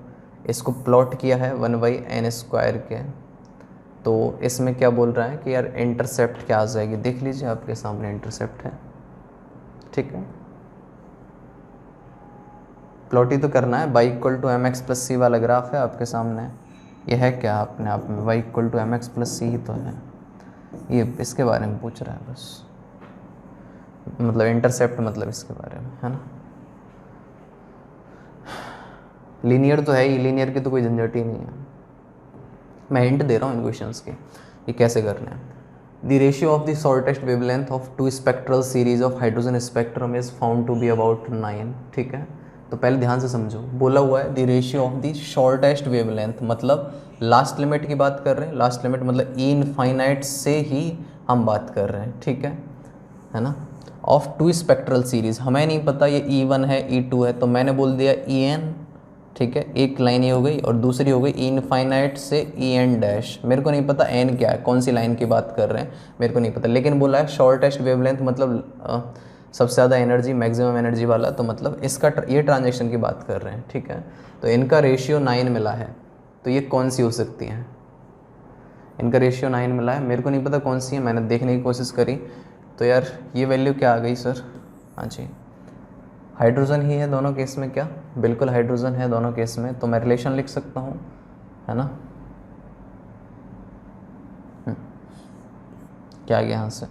इसको प्लॉट किया है 1/n स्क्वायर के। तो इसमें क्या बोल रहा है कि यार इंटरसेप्ट क्या आ जाएगी, देख लीजिए आपके सामने इंटरसेप्ट है, ठीक है। प्लॉट ही तो करना है, y = mx + c वाला ग्राफ है आपके सामने, यह है क्या अपने आप में, y = mx + c ही तो है, ये इसके बारे में पूछ रहा है बस, मतलब इंटरसेप्ट मतलब इसके बारे में, है ना। लीनियर तो है ही, लीनियर की तो कोई झंझट ही नहीं है। मैं हिंट दे रहा हूँ इन क्वेश्चंस के, ये कैसे करने हैं। The ratio of the shortest wavelength of 2 spectral series of hydrogen spectrum is found to be about 9, ठीक है। तो पहले ध्यान से समझो, बोला हुआ है the ratio of the shortest wavelength, मतलब लास्ट लिमिट की बात कर रहे हैं, लास्ट लिमिट मतलब ई इनफाइनाइट से ही हम बात कर रहे हैं, ठीक है ना। ऑफ 2 स्पेक्ट्रल सीरीज, हमें नहीं पता ये E1 है E2 है, तो मैंने बोल दिया EN, ठीक है, एक लाइन ये हो गई, और दूसरी हो गई इनफाइनाइट से EN डैश। मेरे को नहीं पता N क्या है, कौन सी लाइन की बात कर रहे हैं, मेरे को नहीं पता, लेकिन बोला है शॉर्टेस्ट वेवलेंथ मतलब सबसे ज़्यादा एनर्जी, मैक्सिमम एनर्जी वाला, तो मतलब इसका ये ट्रांजेक्शन की बात कर रहे हैं, ठीक है। तो इनका रेशियो 9 मिला है, तो ये कौन सी हो सकती हैं, इनका रेशियो 9 मिला है, मेरे को नहीं पता कौन सी है, मैंने देखने की कोशिश करी। तो यार ये वैल्यू क्या आ गई सर, हाँ जी हाइड्रोजन ही है दोनों केस में, क्या बिल्कुल हाइड्रोजन है दोनों केस में, तो मैं रिलेशन लिख सकता हूँ, है ना। क्या आ गया यहाँ से,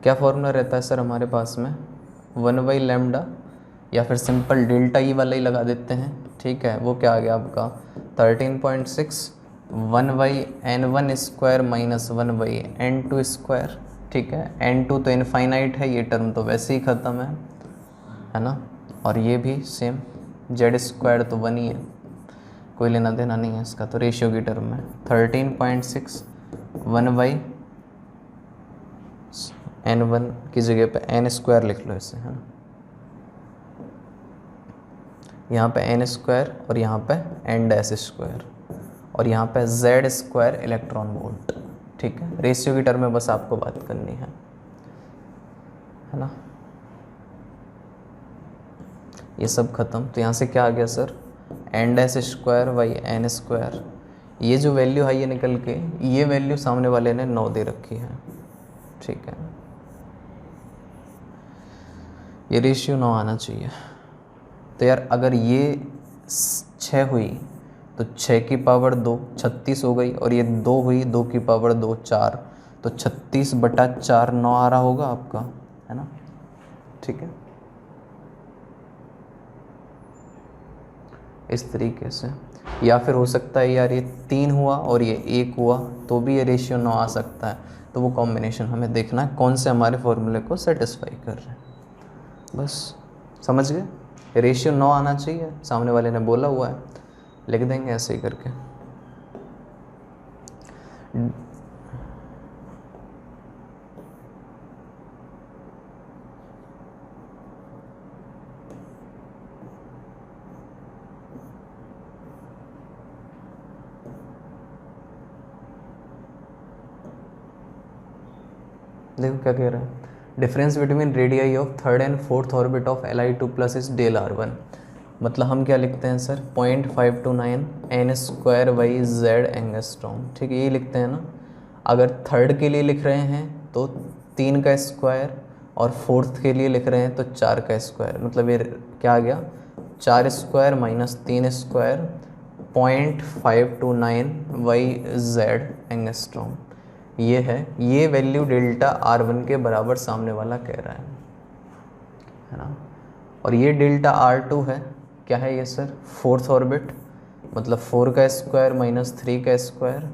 क्या फॉर्मूला रहता है सर हमारे पास में, 1/लैम्डा या फिर सिंपल डेल्टा ई वाला ही लगा देते हैं, ठीक है। वो क्या आ गया आपका 13.6, 1/n1 square minus 1/n2 square, ठीक है। n2 तो इनफाइनाइट है, ये टर्म तो वैसे ही ख़त्म है ना। और ये भी सेम, z² तो 1 ही है, कोई लेना देना नहीं है इसका, तो रेशियो की टर्म में 13.6 1/n1 की जगह पे n² लिख लो इसे, है ना। यहाँ पे n² और यहाँ पे n-², और यहाँ पे z² इलेक्ट्रॉन वोल्ट, ठीक है। रेशियो की टर्म में बस आपको बात करनी है ना। ये सब खत्म, तो यहाँ से क्या आ गया सर, n-² ये जो वैल्यू है ये निकल के, ये वैल्यू सामने वाले ने 9 दे रखी है, ठीक है। ये रेशियो 9 आना चाहिए। तो यार अगर ये 6 हुई तो 6 की पावर 2 36 हो गई, और ये 2 हुई 2 की पावर 2 4, तो 36/4 9 आ रहा होगा आपका, है ना, ठीक है। इस तरीके से, या फिर हो सकता है यार ये 3 हुआ और ये 1 हुआ तो भी ये रेशियो 9 आ सकता है। तो वो कॉम्बिनेशन हमें देखना है कौन से हमारे फॉर्मूले को सेटिस्फाई कर रहे हैं, बस समझ गए। रेशियो 9 आना चाहिए, सामने वाले ने बोला हुआ है, लिख देंगे ऐसे ही करके। देखो क्या कह रहा है, difference between radii of third and fourth orbit of Li2+ is del r1। मतलब हम क्या लिखते हैं सर, 0.529 n²/z एंगस्ट्रॉम, ठीक है, ये लिखते हैं ना। अगर थर्ड के लिए लिख रहे हैं तो 3 का स्क्वायर, और फोर्थ के लिए लिख रहे हैं तो 4 का स्क्वायर। मतलब ये क्या आ गया, 4² - 3² 0.529/z एंगस्ट्रॉम, ये है। ये वैल्यू Δr1 के बराबर सामने वाला कह रहा है ना। और ये Δr2 है, क्या है ये सर, फोर्थ ऑर्बिट, मतलब 4 का स्क्वायर - 3 का स्क्वायर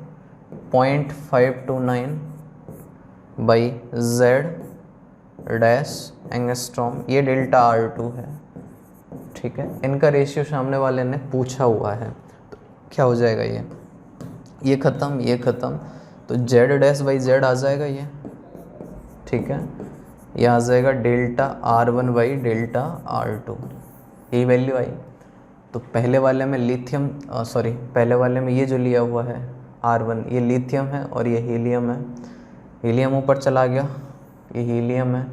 0.529/z एंगस्ट्रॉम, ये Δr2 है, ठीक है। इनका रेशियो सामने वाले ने पूछा हुआ है, तो क्या हो जाएगा, ये ख़त्म, ये ख़त्म, तो z'/z आ जाएगा ये, ठीक है। ये आ जाएगा Δr1/Δr2, यही वैल्यू आई। तो पहले वाले में लिथियम, पहले वाले में ये जो लिया हुआ है R1, ये लिथियम है और ये हीलियम है। हीलियम ऊपर चला गया, ये हीलियम है,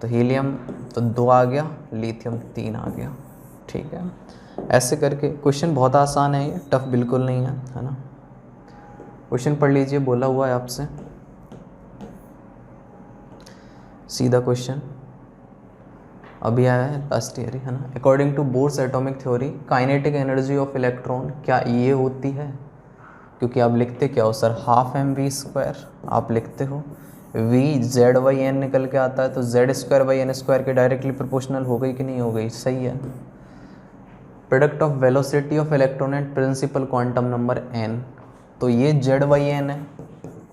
तो हीलियम तो 2 आ गया, लिथियम 3 आ गया, ठीक है। ऐसे करके क्वेश्चन बहुत आसान है, ये टफ बिल्कुल नहीं है ना। क्वेश्चन पढ़ लीजिए, बोला हुआ है आपसे, सीधा क्वेश्चन अभी आया है लास्ट ईयर ही, है ना। According to Bohr's atomic theory kinetic energy of electron क्या ये होती है, क्योंकि आप लिखते क्या हो सर, ½ mv², आप लिखते हो v z/n निकल के आता है, तो z²/n² के डायरेक्टली प्रोपोर्शनल हो गई कि नहीं हो गई, सही है। Product of velocity of electron and principal quantum number n, तो ये z/n है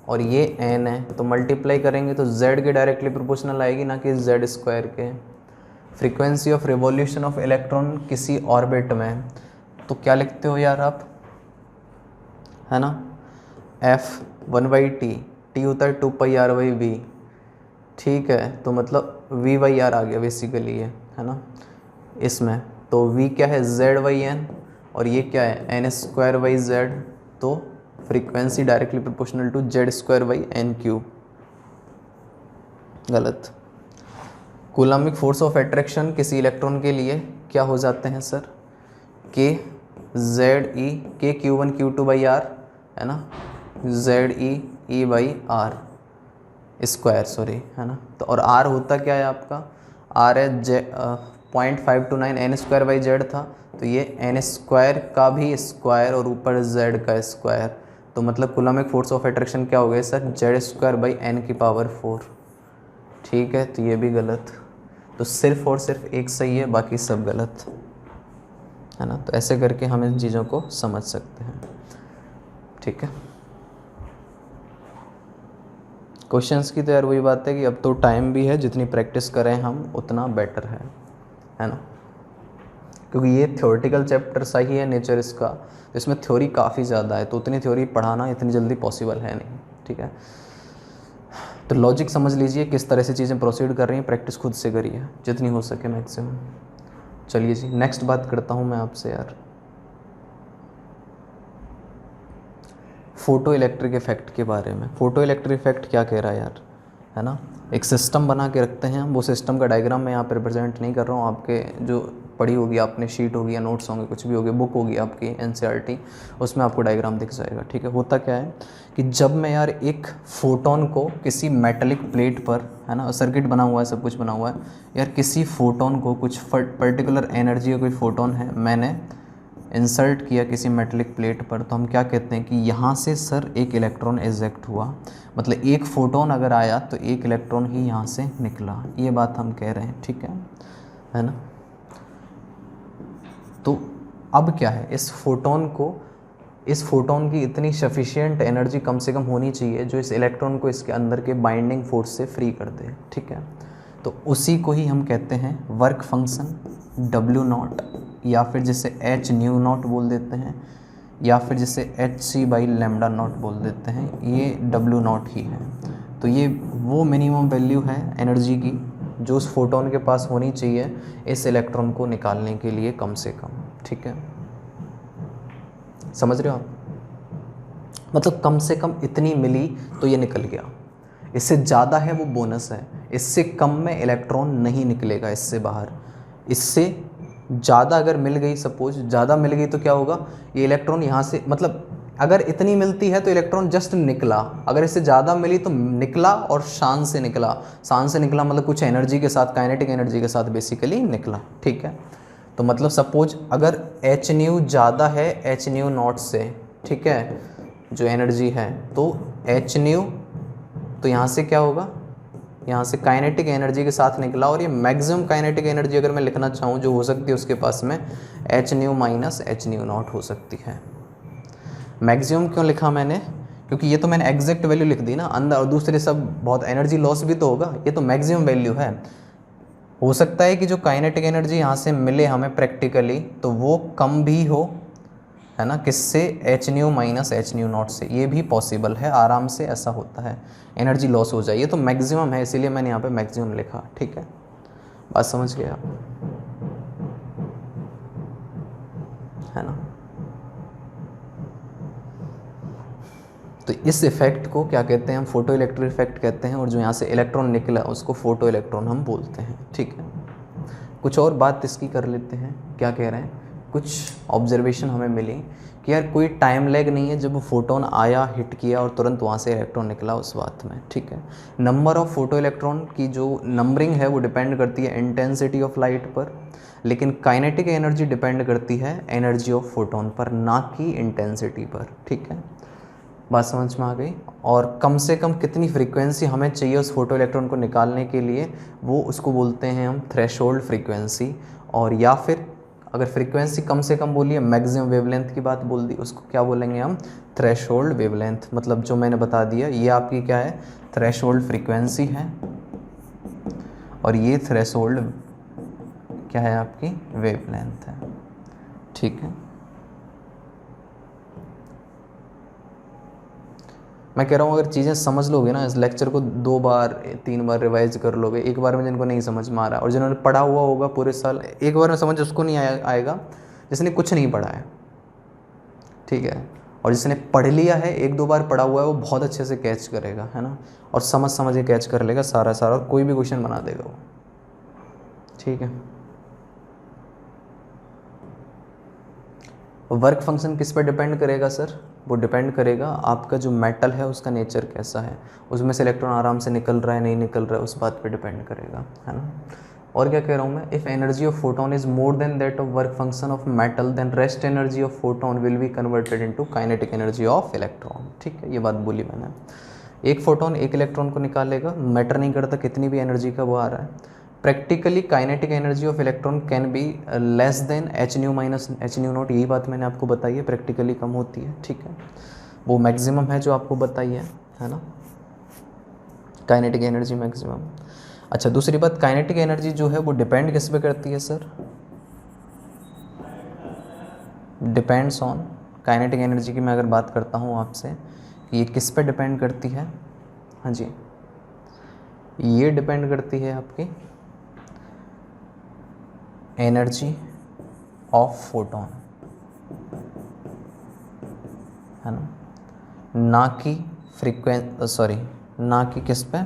और ये n है, तो मल्टीप्लाई करेंगे तो z के डायरेक्टली प्रोपोर्शनल आएगी, ना कि z² के। Frequency of revolution of electron किसी ऑर्बिट में, तो क्या लिखते हो यार आप, है ना, f1/t, t होता है 2πr/v, ठीक है। तो मतलब v/r आ गया बेसिकली ये, है ना, इसमें तो v क्या है, z/n, और ये क्या है, n²/z, तो frequency directly proportional to z²/n³, गलत। कूलम्बिक फोर्स ऑफ अट्रैक्शन किसी इलेक्ट्रॉन के लिए क्या हो जाते हैं sir, k ZE k q1 q2/r, है ना, ZE E/r स्क्वायर, सॉरी, है ना। तो और r होता क्या है आपका, r है 0.529 n²/z था, तो ये n² का भी स्क्वायर और ऊपर z का स्क्वायर, तो मतलब कूलम्बिक फोर्स ऑफ अट्रैक्शन क्या हो गया सर, z²/n⁴, ठीक है। तो ये भी गलत, तो सिर्फ और सिर्फ एक सही है, बाकी सब गलत, है ना। तो ऐसे करके हम इन चीज़ों को समझ सकते हैं, ठीक है। क्वेश्चंस की तो यार वही बात है कि अब तो टाइम भी है, जितनी प्रैक्टिस करें हम उतना बेटर है ना, क्योंकि ये थ्योरेटिकल चैप्टर सही है नेचर इसका, तो इसमें थ्योरी काफ़ी ज़्यादा है, तो उतनी थ्योरी पढ़ाना इतनी जल्दी पॉसिबल है नहीं, ठीक है। तो लॉजिक समझ लीजिए किस तरह से चीज़ें प्रोसीड कर रही हैं, प्रैक्टिस खुद से करिए जितनी हो सके मैक्सिमम। चलिए जी, नेक्स्ट बात करता हूँ मैं आपसे यार, फ़ोटो इलेक्ट्रिक इफ़ेक्ट के बारे में। फ़ोटो इलेक्ट्रिक इफ़ेक्ट क्या कह रहा है यार, है ना, एक सिस्टम बना के रखते हैं हम, वो सिस्टम का डायग्राम मैं यहाँ पर रिप्रेजेंट नहीं कर रहा हूँ, आपके जो पढ़ी होगी आपने, शीट होगी या नोट्स होंगे, कुछ भी होगी, बुक होगी आपकी एनसीईआरटी, उसमें आपको डायग्राम दिख जाएगा, ठीक है। होता क्या है कि जब मैं यार एक फ़ोटोन को किसी मेटेलिक प्लेट पर, है ना, सर्किट बना हुआ है, सब कुछ बना हुआ है यार, किसी फ़ोटोन को कुछ पर्टिकुलर एनर्जी का कोई फ़ोटोन है, मैंने इंसर्ट किया किसी मेटेलिक प्लेट पर, तो हम क्या कहते हैं कि यहाँ से सर एक इलेक्ट्रॉन इजेक्ट हुआ, मतलब एक फ़ोटोन अगर आया तो एक इलेक्ट्रॉन ही यहाँ से निकला, ये बात हम कह रहे हैं, ठीक है ना। तो अब क्या है, इस फोटोन की इतनी सफिशिएंट एनर्जी कम से कम होनी चाहिए जो इस इलेक्ट्रॉन को इसके अंदर के बाइंडिंग फोर्स से फ्री कर दे, ठीक है। तो उसी को ही हम कहते हैं वर्क फंक्शन W0, या फिर जिसे h न्यू नॉट बोल देते हैं, या फिर जिसे hc/λ0 बोल देते हैं, ये W0 ही है। तो ये वो मिनिमम वैल्यू है एनर्जी की जो उस फोटोन के पास होनी चाहिए इस इलेक्ट्रॉन को निकालने के लिए कम से कम, ठीक है, समझ रहे हो आप, मतलब कम से कम इतनी मिली तो ये निकल गया, इससे ज़्यादा है वो बोनस है, इससे कम में इलेक्ट्रॉन नहीं निकलेगा इससे बाहर, इससे ज़्यादा अगर मिल गई, सपोज ज़्यादा मिल गई तो क्या होगा, ये इलेक्ट्रॉन यहाँ से, मतलब अगर इतनी मिलती है तो इलेक्ट्रॉन जस्ट निकला, अगर इससे ज़्यादा मिली तो निकला और शान से निकला, मतलब कुछ एनर्जी के साथ, काइनेटिक एनर्जी के साथ बेसिकली निकला, ठीक है। तो मतलब सपोज अगर एच न्यू ज़्यादा है एच न्यू नॉट से, ठीक है, जो एनर्जी है, तो एच न्यू, तो यहाँ से क्या होगा, यहाँ से काइनेटिक एनर्जी के साथ निकला, और ये मैक्सिमम काइनेटिक एनर्जी अगर मैं लिखना चाहूँ जो हो सकती है उसके पास में H nu minus h nu not हो सकती है। मैक्सिमम क्यों लिखा मैंने, क्योंकि ये तो मैंने एग्जैक्ट वैल्यू लिख दी ना अंदर, और दूसरे सब बहुत एनर्जी लॉस भी तो होगा, ये तो मैक्सिमम वैल्यू है। हो सकता है कि जो काइनेटिक एनर्जी यहाँ से मिले हमें प्रैक्टिकली तो वो कम भी हो, है ना, किससे, H nu minus h nu not से, ये भी पॉसिबल है, आराम से ऐसा होता है, एनर्जी लॉस हो जाए, ये तो मैक्सिमम है इसीलिए मैंने यहाँ पे मैक्सिमम लिखा, ठीक है, बात समझ गए आप, है ना। तो इस इफेक्ट को क्या कहते हैं हम, फोटो इलेक्ट्रिक इफेक्ट कहते हैं, और जो यहाँ से इलेक्ट्रॉन निकला उसको फोटो इलेक्ट्रॉन हम बोलते हैं, ठीक है। कुछ और बात इसकी कर लेते हैं, क्या कह रहे हैं, कुछ ऑब्जर्वेशन हमें मिली कि यार कोई टाइम लैग नहीं है, जब वो फोटोन आया, हिट किया और तुरंत वहाँ से इलेक्ट्रॉन निकला उस बात में, ठीक है। नंबर ऑफ फोटो इलेक्ट्रॉन की जो नंबरिंग है वो डिपेंड करती है इंटेंसिटी ऑफ लाइट पर, लेकिन काइनेटिक एनर्जी डिपेंड करती है एनर्जी ऑफ फोटोन पर, ना कि इंटेंसिटी पर, ठीक है, बात समझ में आ गई। और कम से कम कितनी फ्रीक्वेंसी हमें चाहिए उस फोटो इलेक्ट्रॉन को निकालने के लिए, वो उसको बोलते हैं हम थ्रेशोल्ड फ्रीक्वेंसी, और या फिर अगर फ्रीक्वेंसी कम से कम बोलिए, मैक्सिमम वेवलेंथ की बात बोल दी, उसको क्या बोलेंगे हम, थ्रेशोल्ड वेवलेंथ, मतलब जो मैंने बता दिया ये आपकी क्या है, थ्रेशोल्ड फ्रीक्वेंसी है, और ये थ्रेशोल्ड क्या है, आपकी वेवलेंथ है, ठीक है। मैं कह रहा हूँ अगर चीज़ें समझ लोगे ना, इस लेक्चर को 2 बार 3 बार रिवाइज कर लोगे, एक बार में जिनको नहीं समझ में आ रहा है और जिन्होंने पढ़ा हुआ होगा पूरे साल, एक बार में समझ उसको नहीं आएगा जिसने कुछ नहीं पढ़ा है, ठीक है, और जिसने पढ़ लिया है 1-2 बार पढ़ा हुआ है वो बहुत अच्छे से कैच करेगा, है ना, और समझ के कैच कर लेगा सारा और कोई भी क्वेश्चन बना देगा वो, ठीक है। वर्क फंक्शन किस पर डिपेंड करेगा सर, वो डिपेंड करेगा आपका जो मेटल है उसका नेचर कैसा है, उसमें से इलेक्ट्रॉन आराम से निकल रहा है नहीं निकल रहा है, उस बात पे डिपेंड करेगा, है ना। और क्या कह रहा हूँ मैं, if energy of photon is more than that of work function of metal then rest energy of photon will be converted into kinetic energy of electron, ठीक है, ये बात बोली मैंने। एक फोटोन एक इलेक्ट्रॉन को निकालेगा, मैटर नहीं करता कितनी भी एनर्जी का वो आ रहा है। Practically kinetic energy of electron can be less than H nu minus h nu not, यही बात मैंने आपको बताई है, प्रैक्टिकली कम होती है, ठीक है, वो मैक्सिमम है जो आपको बताई है ना। Kinetic energy maximum. अच्छा, दूसरी बात, काइनेटिक एनर्जी जो है वो डिपेंड किस पे करती है sir? Depends on, kinetic energy की मैं अगर बात करता हूँ आपसे, ये किस पे डिपेंड करती है? हाँ जी, ये डिपेंड करती है आपकी एनर्जी ऑफ फोटोन, है ना कि ना कि किस पे,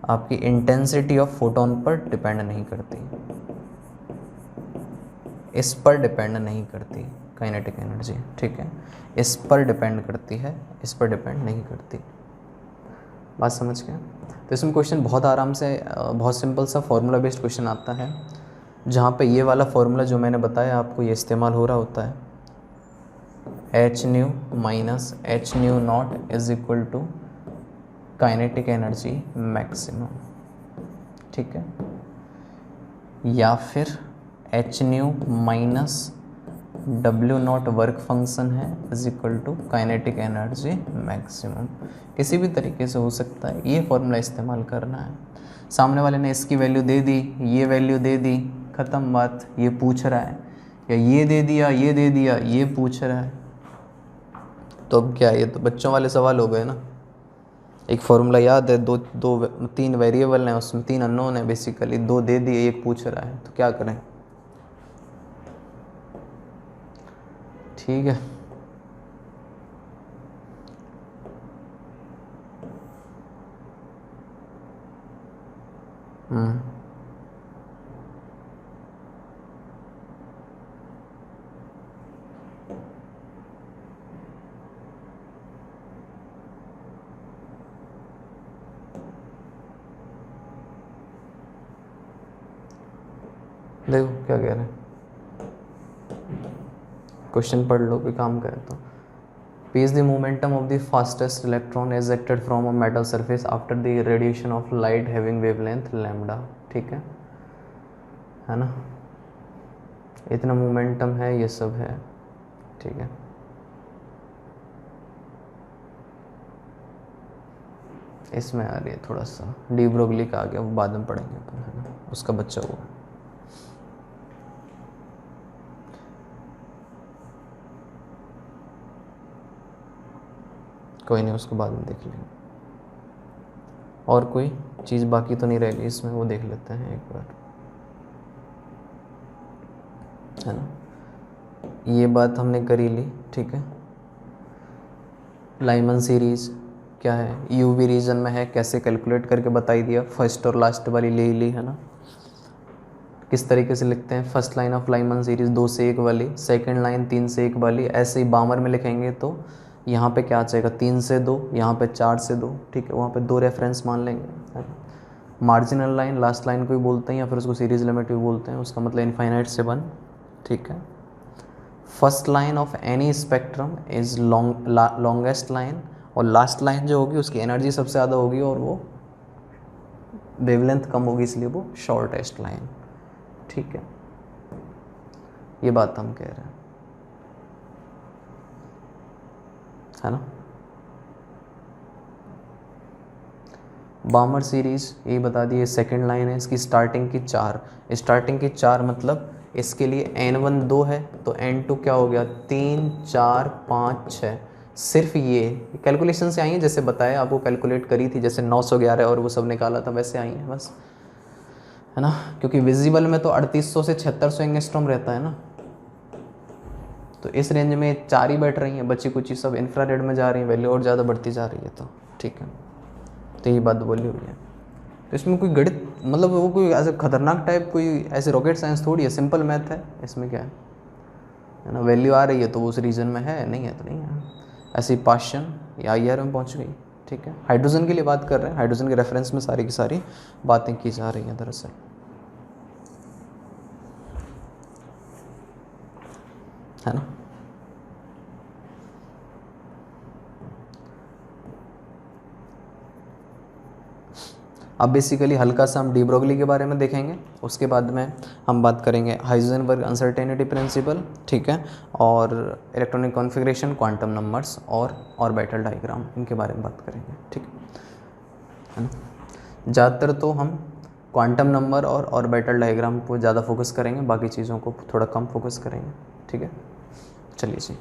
आपकी इंटेंसिटी ऑफ फोटोन पर डिपेंड नहीं करती, इस पर डिपेंड नहीं करती काइनेटिक एनर्जी, ठीक है, इस पर डिपेंड करती है, इस पर डिपेंड नहीं करती। बात समझ गए? तो इसमें क्वेश्चन बहुत आराम से, बहुत सिंपल सा फॉर्मूला बेस्ड क्वेश्चन आता है, जहाँ पे ये वाला फॉर्मूला जो मैंने बताया आपको ये इस्तेमाल हो रहा होता है, h nu minus h nu naught is equal to kinetic energy maximum, ठीक है, या फिर h nu minus W naught work function है is equal to kinetic energy maximum, किसी भी तरीके से हो सकता है, ये फॉर्मूला इस्तेमाल करना है। सामने वाले ने इसकी वैल्यू दे दी, ये वैल्यू दे दी, ख़त्म बात, ये पूछ रहा है, या ये दे दिया, ये दे दिया, ये पूछ रहा है, तो अब क्या, ये तो बच्चों वाले सवाल हो गए ना। एक फॉर्मूला याद है, तीन वेरिएबल हैं, उसमें 3 अननोन है बेसिकली, 2 दे दिए, एक पूछ रहा है, तो क्या करें? ठीक है, देखो क्या कह रहे हैं, क्वेश्चन पढ़ लो, कोई काम करे तो। P is the momentum of the fastest electron ejected from a metal surface after the radiation of light having wavelength lambda, ठीक है ना, इतना मोमेंटम है, ये सब है, ठीक है। इसमें आ रही है थोड़ा सा डी ब्रोगली का आ गया, वो बाद में पढ़ेंगे अपन, है ना, उसका बच्चा हुआ। कोई नहीं, उसको बाद में देख लेंगे। और कोई चीज़ बाकी तो नहीं रहेगी इसमें, वो देख लेते हैं एक बार, है ना। ये बात हमने करी ली, ठीक है। लाइमन सीरीज क्या है, यूवी रीजन में है, कैसे कैलकुलेट करके बताई दिया, फर्स्ट और लास्ट वाली ले ली, है ना। किस तरीके से लिखते हैं, first line of Lyman series 2 से 1 वाली, सेकंड लाइन 3 से 1 वाली, ऐसे ही बामर में लिखेंगे तो यहाँ पे क्या आ जाएगा, 3 से 2, यहाँ पे 4 से 2, ठीक है, वहाँ पे 2 रेफरेंस मान लेंगे, है ना। मार्जिनल लाइन लास्ट लाइन को भी बोलते हैं, या फिर उसको सीरीज लिमिट भी बोलते हैं, उसका मतलब इनफाइनाइट से 1, ठीक है। First line of any spectrum is longest line, और लास्ट लाइन जो होगी उसकी एनर्जी सबसे ज़्यादा होगी और वो वेवलेंथ कम होगी, इसलिए वो शॉर्टेस्ट लाइन, ठीक है। ये बात हम कह रहे हैं, है ना। बामर सीरीज ये बता दिए, सेकंड लाइन है, इसकी स्टार्टिंग की 4 मतलब इसके लिए n1 2 है, तो n2 क्या हो गया, 3 4 5 6, सिर्फ ये कैलकुलेशन से आई है, जैसे बताया आपको, कैलकुलेट करी थी, जैसे 911 और वो सब निकाला था, वैसे आई है बस, है ना। क्योंकि विजिबल में तो 3800 से 7600 एंगस्ट्रॉम रहता है ना, तो इस रेंज में 4 ही बैठ रही हैं, बची कुछ ही सब इंफ्रारेड में जा रही हैं, वैल्यू और ज़्यादा बढ़ती जा रही है, तो ठीक है, तो यही बात बोली हुई है। तो इसमें कोई गणित, मतलब वो कोई ऐसे खतरनाक टाइप, कोई ऐसे रॉकेट साइंस थोड़ी है, सिंपल मैथ है, इसमें क्या है ना, वैल्यू आ रही है तो वो उस रीजन में है, नहीं है तो नहीं है, ऐसी पाशन या IR में पहुँच गई, ठीक है। हाइड्रोजन के लिए बात कर रहे हैं, हाइड्रोजन के रेफरेंस में सारी की सारी बातें की जा रही हैं दरअसल, है ना। अब बेसिकली हल्का सा हम डी ब्रोगली के बारे में देखेंगे, उसके बाद में हम बात करेंगे हाइजेनबर्ग अनसर्टेनिटी प्रिंसिपल, ठीक है, और इलेक्ट्रॉनिक कॉन्फ़िगरेशन, क्वांटम नंबर्स और ऑर्बिटल डायग्राम, इनके बारे में बात करेंगे, ठीक है ना। ज़्यादातर तो हम क्वांटम नंबर और ऑर्बिटल डायग्राम को ज़्यादा फोकस करेंगे, बाकी चीज़ों को थोड़ा कम फोकस करेंगे। ठीक है, चलिए जी।